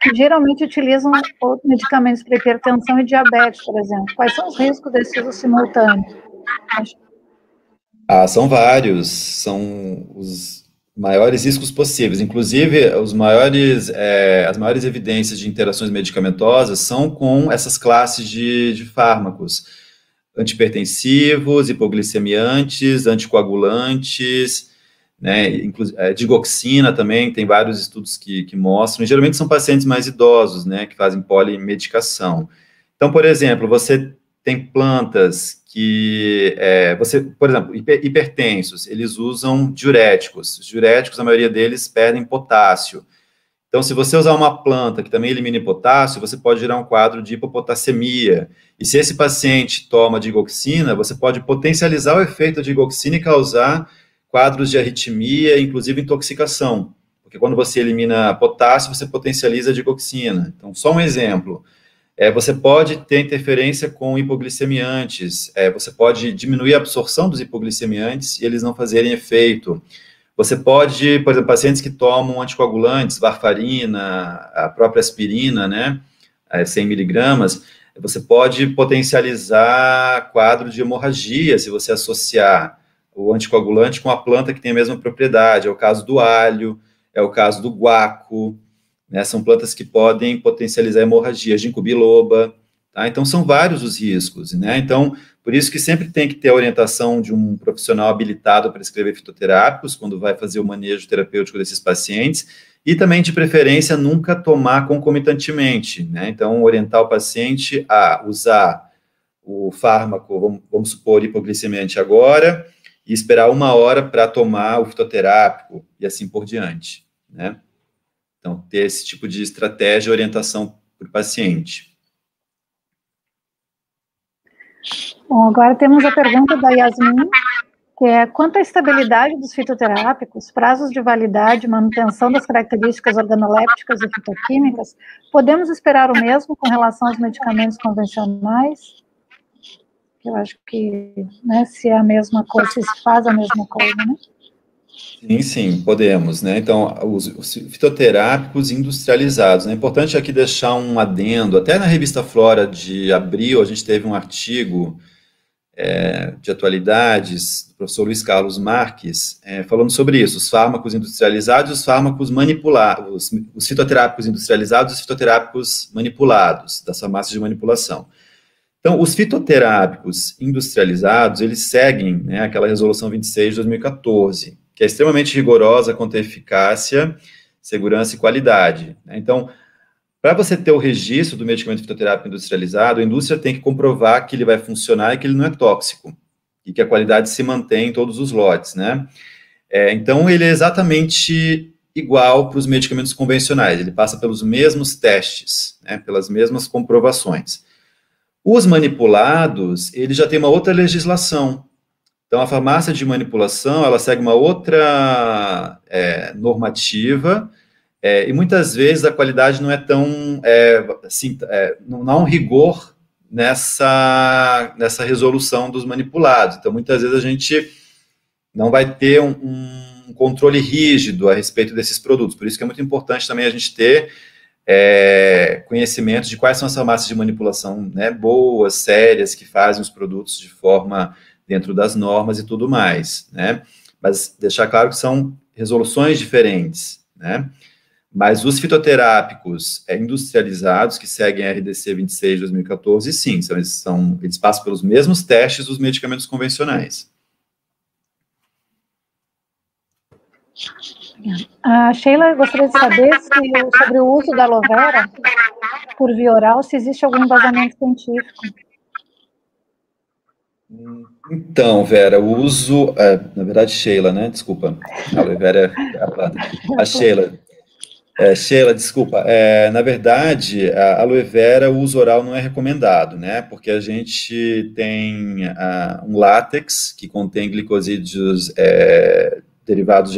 que geralmente utilizam outros medicamentos para hipertensão e diabetes, por exemplo. Quais são os riscos desse uso simultâneo? São vários, são os maiores riscos possíveis. Inclusive, as maiores evidências de interações medicamentosas são com essas classes de fármacos, antihipertensivos, hipoglicemiantes, anticoagulantes, né, digoxina também, tem vários estudos que mostram, e geralmente são pacientes mais idosos, né, que fazem polimedicação. Então, por exemplo, você tem plantas que, por exemplo, hipertensos, eles usam diuréticos. Os diuréticos, a maioria deles perdem potássio. Então, se você usar uma planta que também elimina potássio, você pode gerar um quadro de hipopotassemia. E se esse paciente toma digoxina, você pode potencializar o efeito da digoxina e causar quadros de arritmia, inclusive intoxicação. Porque quando você elimina potássio, você potencializa a digoxina. Então, só um exemplo. Você pode ter interferência com hipoglicemiantes, você pode diminuir a absorção dos hipoglicemiantes e eles não fazerem efeito. Você pode, por exemplo, pacientes que tomam anticoagulantes, varfarina, a própria aspirina, né, 100 miligramas, você pode potencializar quadro de hemorragia se você associar o anticoagulante com a planta que tem a mesma propriedade. É o caso do alho, é o caso do guaco, né, são plantas que podem potencializar hemorragia, ginkgo biloba, tá? Então, são vários os riscos, né? Então, por isso que sempre tem que ter a orientação de um profissional habilitado para escrever fitoterápicos, quando vai fazer o manejo terapêutico desses pacientes, e também, de preferência, nunca tomar concomitantemente, né? Então, orientar o paciente a usar o fármaco, vamos supor, hipoglicemiante agora, e esperar 1 hora para tomar o fitoterápico, e assim por diante, né? Então, ter esse tipo de estratégia e orientação para o paciente. Bom, agora temos a pergunta da Yasmin, que é: quanto à estabilidade dos fitoterápicos, prazos de validade, manutenção das características organolépticas e fitoquímicas, podemos esperar o mesmo com relação aos medicamentos convencionais? Eu acho que, né, se é a mesma coisa, se faz a mesma coisa, né? Sim, podemos, né? Então, os fitoterápicos industrializados, né? É importante aqui deixar um adendo, até na revista Flora de abril, a gente teve um artigo de atualidades, do professor Luiz Carlos Marques, falando sobre isso, os fármacos industrializados e os fármacos manipulados, os fitoterápicos industrializados e os fitoterápicos manipulados, das farmácias de manipulação. Então, os fitoterápicos industrializados, eles seguem, né, aquela resolução 26 de 2014, que é extremamente rigorosa quanto à eficácia, segurança e qualidade, né? Então, para você ter o registro do medicamento fitoterápico industrializado, a indústria tem que comprovar que ele vai funcionar e que ele não é tóxico, e que a qualidade se mantém em todos os lotes, né? Então, ele é exatamente igual para os medicamentos convencionais, ele passa pelos mesmos testes, né, pelas mesmas comprovações. Os manipulados, ele já tem uma outra legislação. Então, a farmácia de manipulação, ela segue uma outra normativa, e muitas vezes a qualidade não é tão, assim, não há um rigor nessa resolução dos manipulados. Então, muitas vezes a gente não vai ter um controle rígido a respeito desses produtos. Por isso que é muito importante também a gente ter conhecimento de quais são as farmácias de manipulação, né, boas, sérias, que fazem os produtos de forma dentro das normas e tudo mais, né? Mas deixar claro que são resoluções diferentes, né? Mas os fitoterápicos industrializados, que seguem a RDC 26 de 2014, sim, eles passam pelos mesmos testes dos medicamentos convencionais. A Sheila gostaria de saber sobre o uso da aloe vera por via oral, se existe algum embasamento científico. Então, Vera, o uso... na verdade, Sheila, né? Desculpa. A aloe vera é a planta. A Sheila. Sheila, desculpa. Na verdade, a aloe vera, o uso oral não é recomendado, né? Porque a gente tem um látex que contém glicosídeos derivados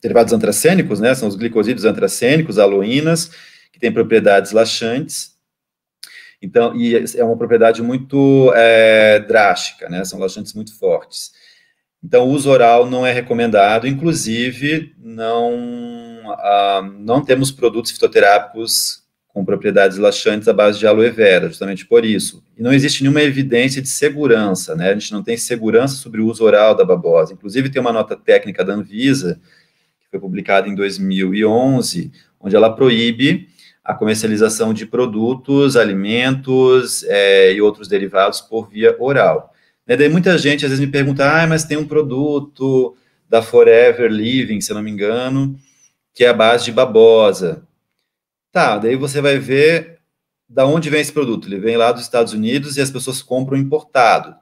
derivados antracênicos, né? São os glicosídeos antracênicos, aloínas, que têm propriedades laxantes. Então, e é uma propriedade muito drástica, né? São laxantes muito fortes. Então, o uso oral não é recomendado, inclusive, não temos produtos fitoterápicos com propriedades laxantes à base de aloe vera, justamente por isso. E não existe nenhuma evidência de segurança, né? A gente não tem segurança sobre o uso oral da babosa. Inclusive, tem uma nota técnica da Anvisa, que foi publicada em 2011, onde ela proíbe a comercialização de produtos, alimentos e outros derivados por via oral. Daí muita gente às vezes me pergunta, mas tem um produto da Forever Living, se eu não me engano, que é a base de babosa. Tá, daí você vai ver da onde vem esse produto. Ele vem lá dos Estados Unidos e as pessoas compram importado.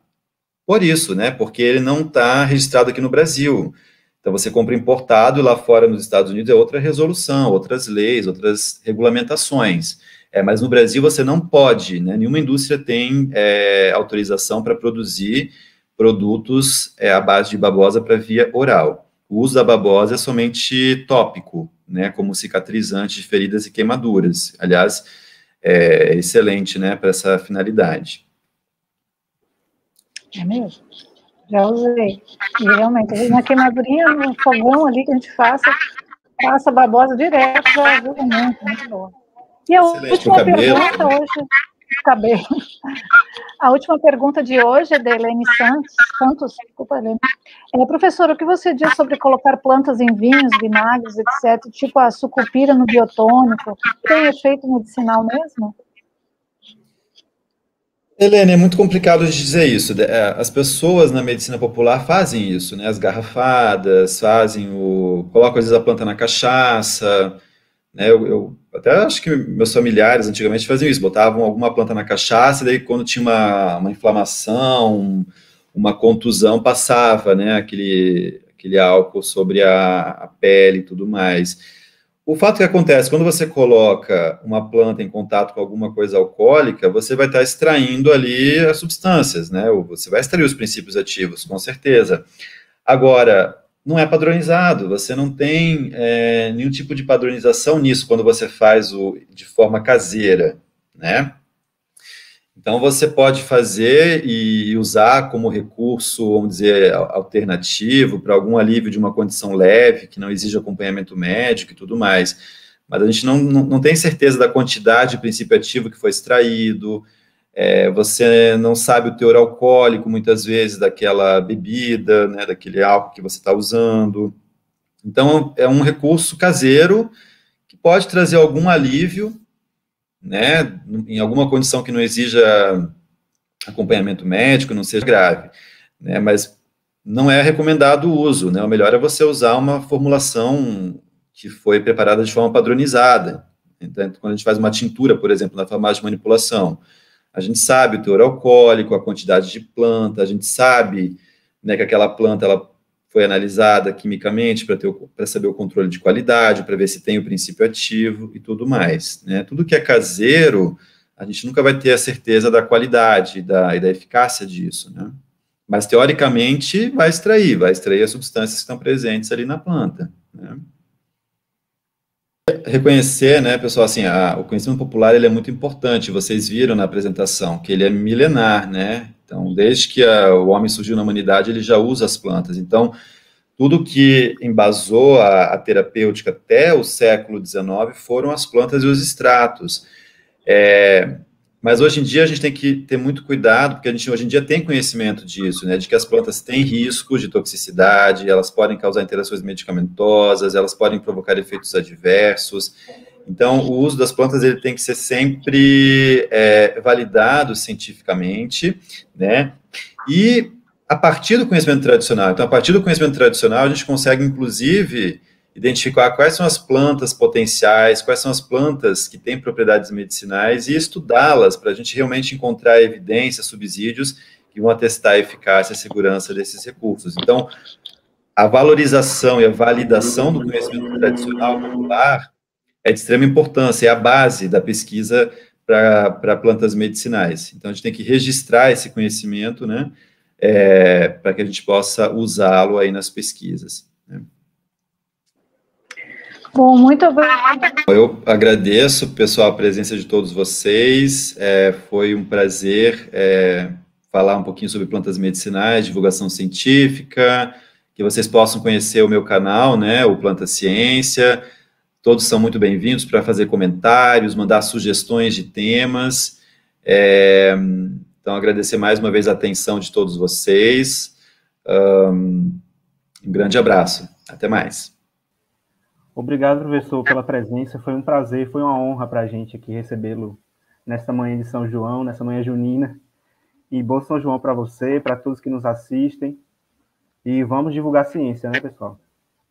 Por isso, né? Porque ele não está registrado aqui no Brasil. Então, você compra importado, e lá fora, nos Estados Unidos, é outra resolução, outras leis, outras regulamentações. Mas no Brasil, você não pode, né? Nenhuma indústria tem autorização para produzir produtos à base de babosa para via oral. O uso da babosa é somente tópico, né? Como cicatrizante de feridas e queimaduras. Aliás, é excelente, né? Para essa finalidade. É mesmo? Já usei. E realmente, uma queimadurinha no fogão ali que a gente passa babosa direto, já ajuda muito boa. E a última pergunta hoje, cabelo. A última pergunta de hoje é da Helene Santos, desculpa, Helene. Professor, o que você diz sobre colocar plantas em vinhos, vinagres, etc., tipo a sucupira no biotônico, tem efeito medicinal mesmo? Helene, é muito complicado de dizer isso. As pessoas na medicina popular fazem isso, né? As garrafadas, colocam às vezes a planta na cachaça, né? Eu até acho que meus familiares antigamente faziam isso, botavam alguma planta na cachaça, daí quando tinha uma inflamação, uma contusão, passava, né? Aquele álcool sobre a pele e tudo mais. O fato que acontece, quando você coloca uma planta em contato com alguma coisa alcoólica, você vai estar extraindo ali as substâncias, né? Você vai extrair os princípios ativos, com certeza. Agora, não é padronizado, você não tem nenhum tipo de padronização nisso quando você faz de forma caseira, né? Então, você pode fazer e usar como recurso, vamos dizer, alternativo para algum alívio de uma condição leve, que não exige acompanhamento médico e tudo mais. Mas a gente não tem certeza da quantidade de princípio ativo que foi extraído, você não sabe o teor alcoólico, muitas vezes, daquela bebida, né, daquele álcool que você está usando. Então, é um recurso caseiro que pode trazer algum alívio, né, em alguma condição que não exija acompanhamento médico, não seja grave, né, mas não é recomendado o uso, né, o melhor é você usar uma formulação que foi preparada de forma padronizada. Então, quando a gente faz uma tintura, por exemplo, na farmácia de manipulação, a gente sabe o teor alcoólico, a quantidade de planta, a gente sabe, né, que aquela planta ela foi analisada quimicamente para saber o controle de qualidade, para ver se tem o princípio ativo e tudo mais, né? Tudo que é caseiro, a gente nunca vai ter a certeza da qualidade e da eficácia disso, né? Mas, teoricamente, vai extrair as substâncias que estão presentes ali na planta, né? Reconhecer, né, pessoal, assim, o conhecimento popular ele é muito importante, vocês viram na apresentação que ele é milenar, né? Então, desde que o homem surgiu na humanidade, ele já usa as plantas. Então, tudo que embasou a terapêutica até o século XIX foram as plantas e os extratos. Mas hoje em dia a gente tem que ter muito cuidado, porque a gente hoje em dia tem conhecimento disso, né, de que as plantas têm riscos de toxicidade, elas podem causar interações medicamentosas, elas podem provocar efeitos adversos. Então, o uso das plantas ele tem que ser sempre validado cientificamente, né? E a partir do conhecimento tradicional. Então, a partir do conhecimento tradicional, a gente consegue, inclusive, identificar quais são as plantas potenciais, quais são as plantas que têm propriedades medicinais e estudá-las para a gente realmente encontrar evidências, subsídios que vão atestar a eficácia e a segurança desses recursos. Então, a valorização e a validação do conhecimento tradicional popular é de extrema importância, é a base da pesquisa para plantas medicinais. Então, a gente tem que registrar esse conhecimento, né, para que a gente possa usá-lo aí nas pesquisas, né. Bom, muito obrigada. Eu agradeço, pessoal, a presença de todos vocês, foi um prazer falar um pouquinho sobre plantas medicinais, divulgação científica, que vocês possam conhecer o meu canal, né, o Planta Ciência. Todos são muito bem-vindos para fazer comentários, mandar sugestões de temas. Então, agradecer mais uma vez a atenção de todos vocês. Um grande abraço. Até mais. Obrigado, professor, pela presença. Foi um prazer, foi uma honra para a gente aqui recebê-lo nesta manhã de São João, nessa manhã junina. E bom São João para você, para todos que nos assistem. E vamos divulgar ciência, né, pessoal?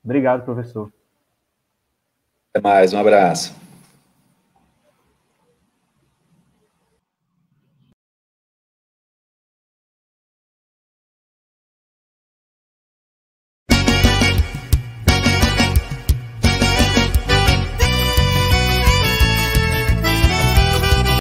Obrigado, professor. Até mais, um abraço.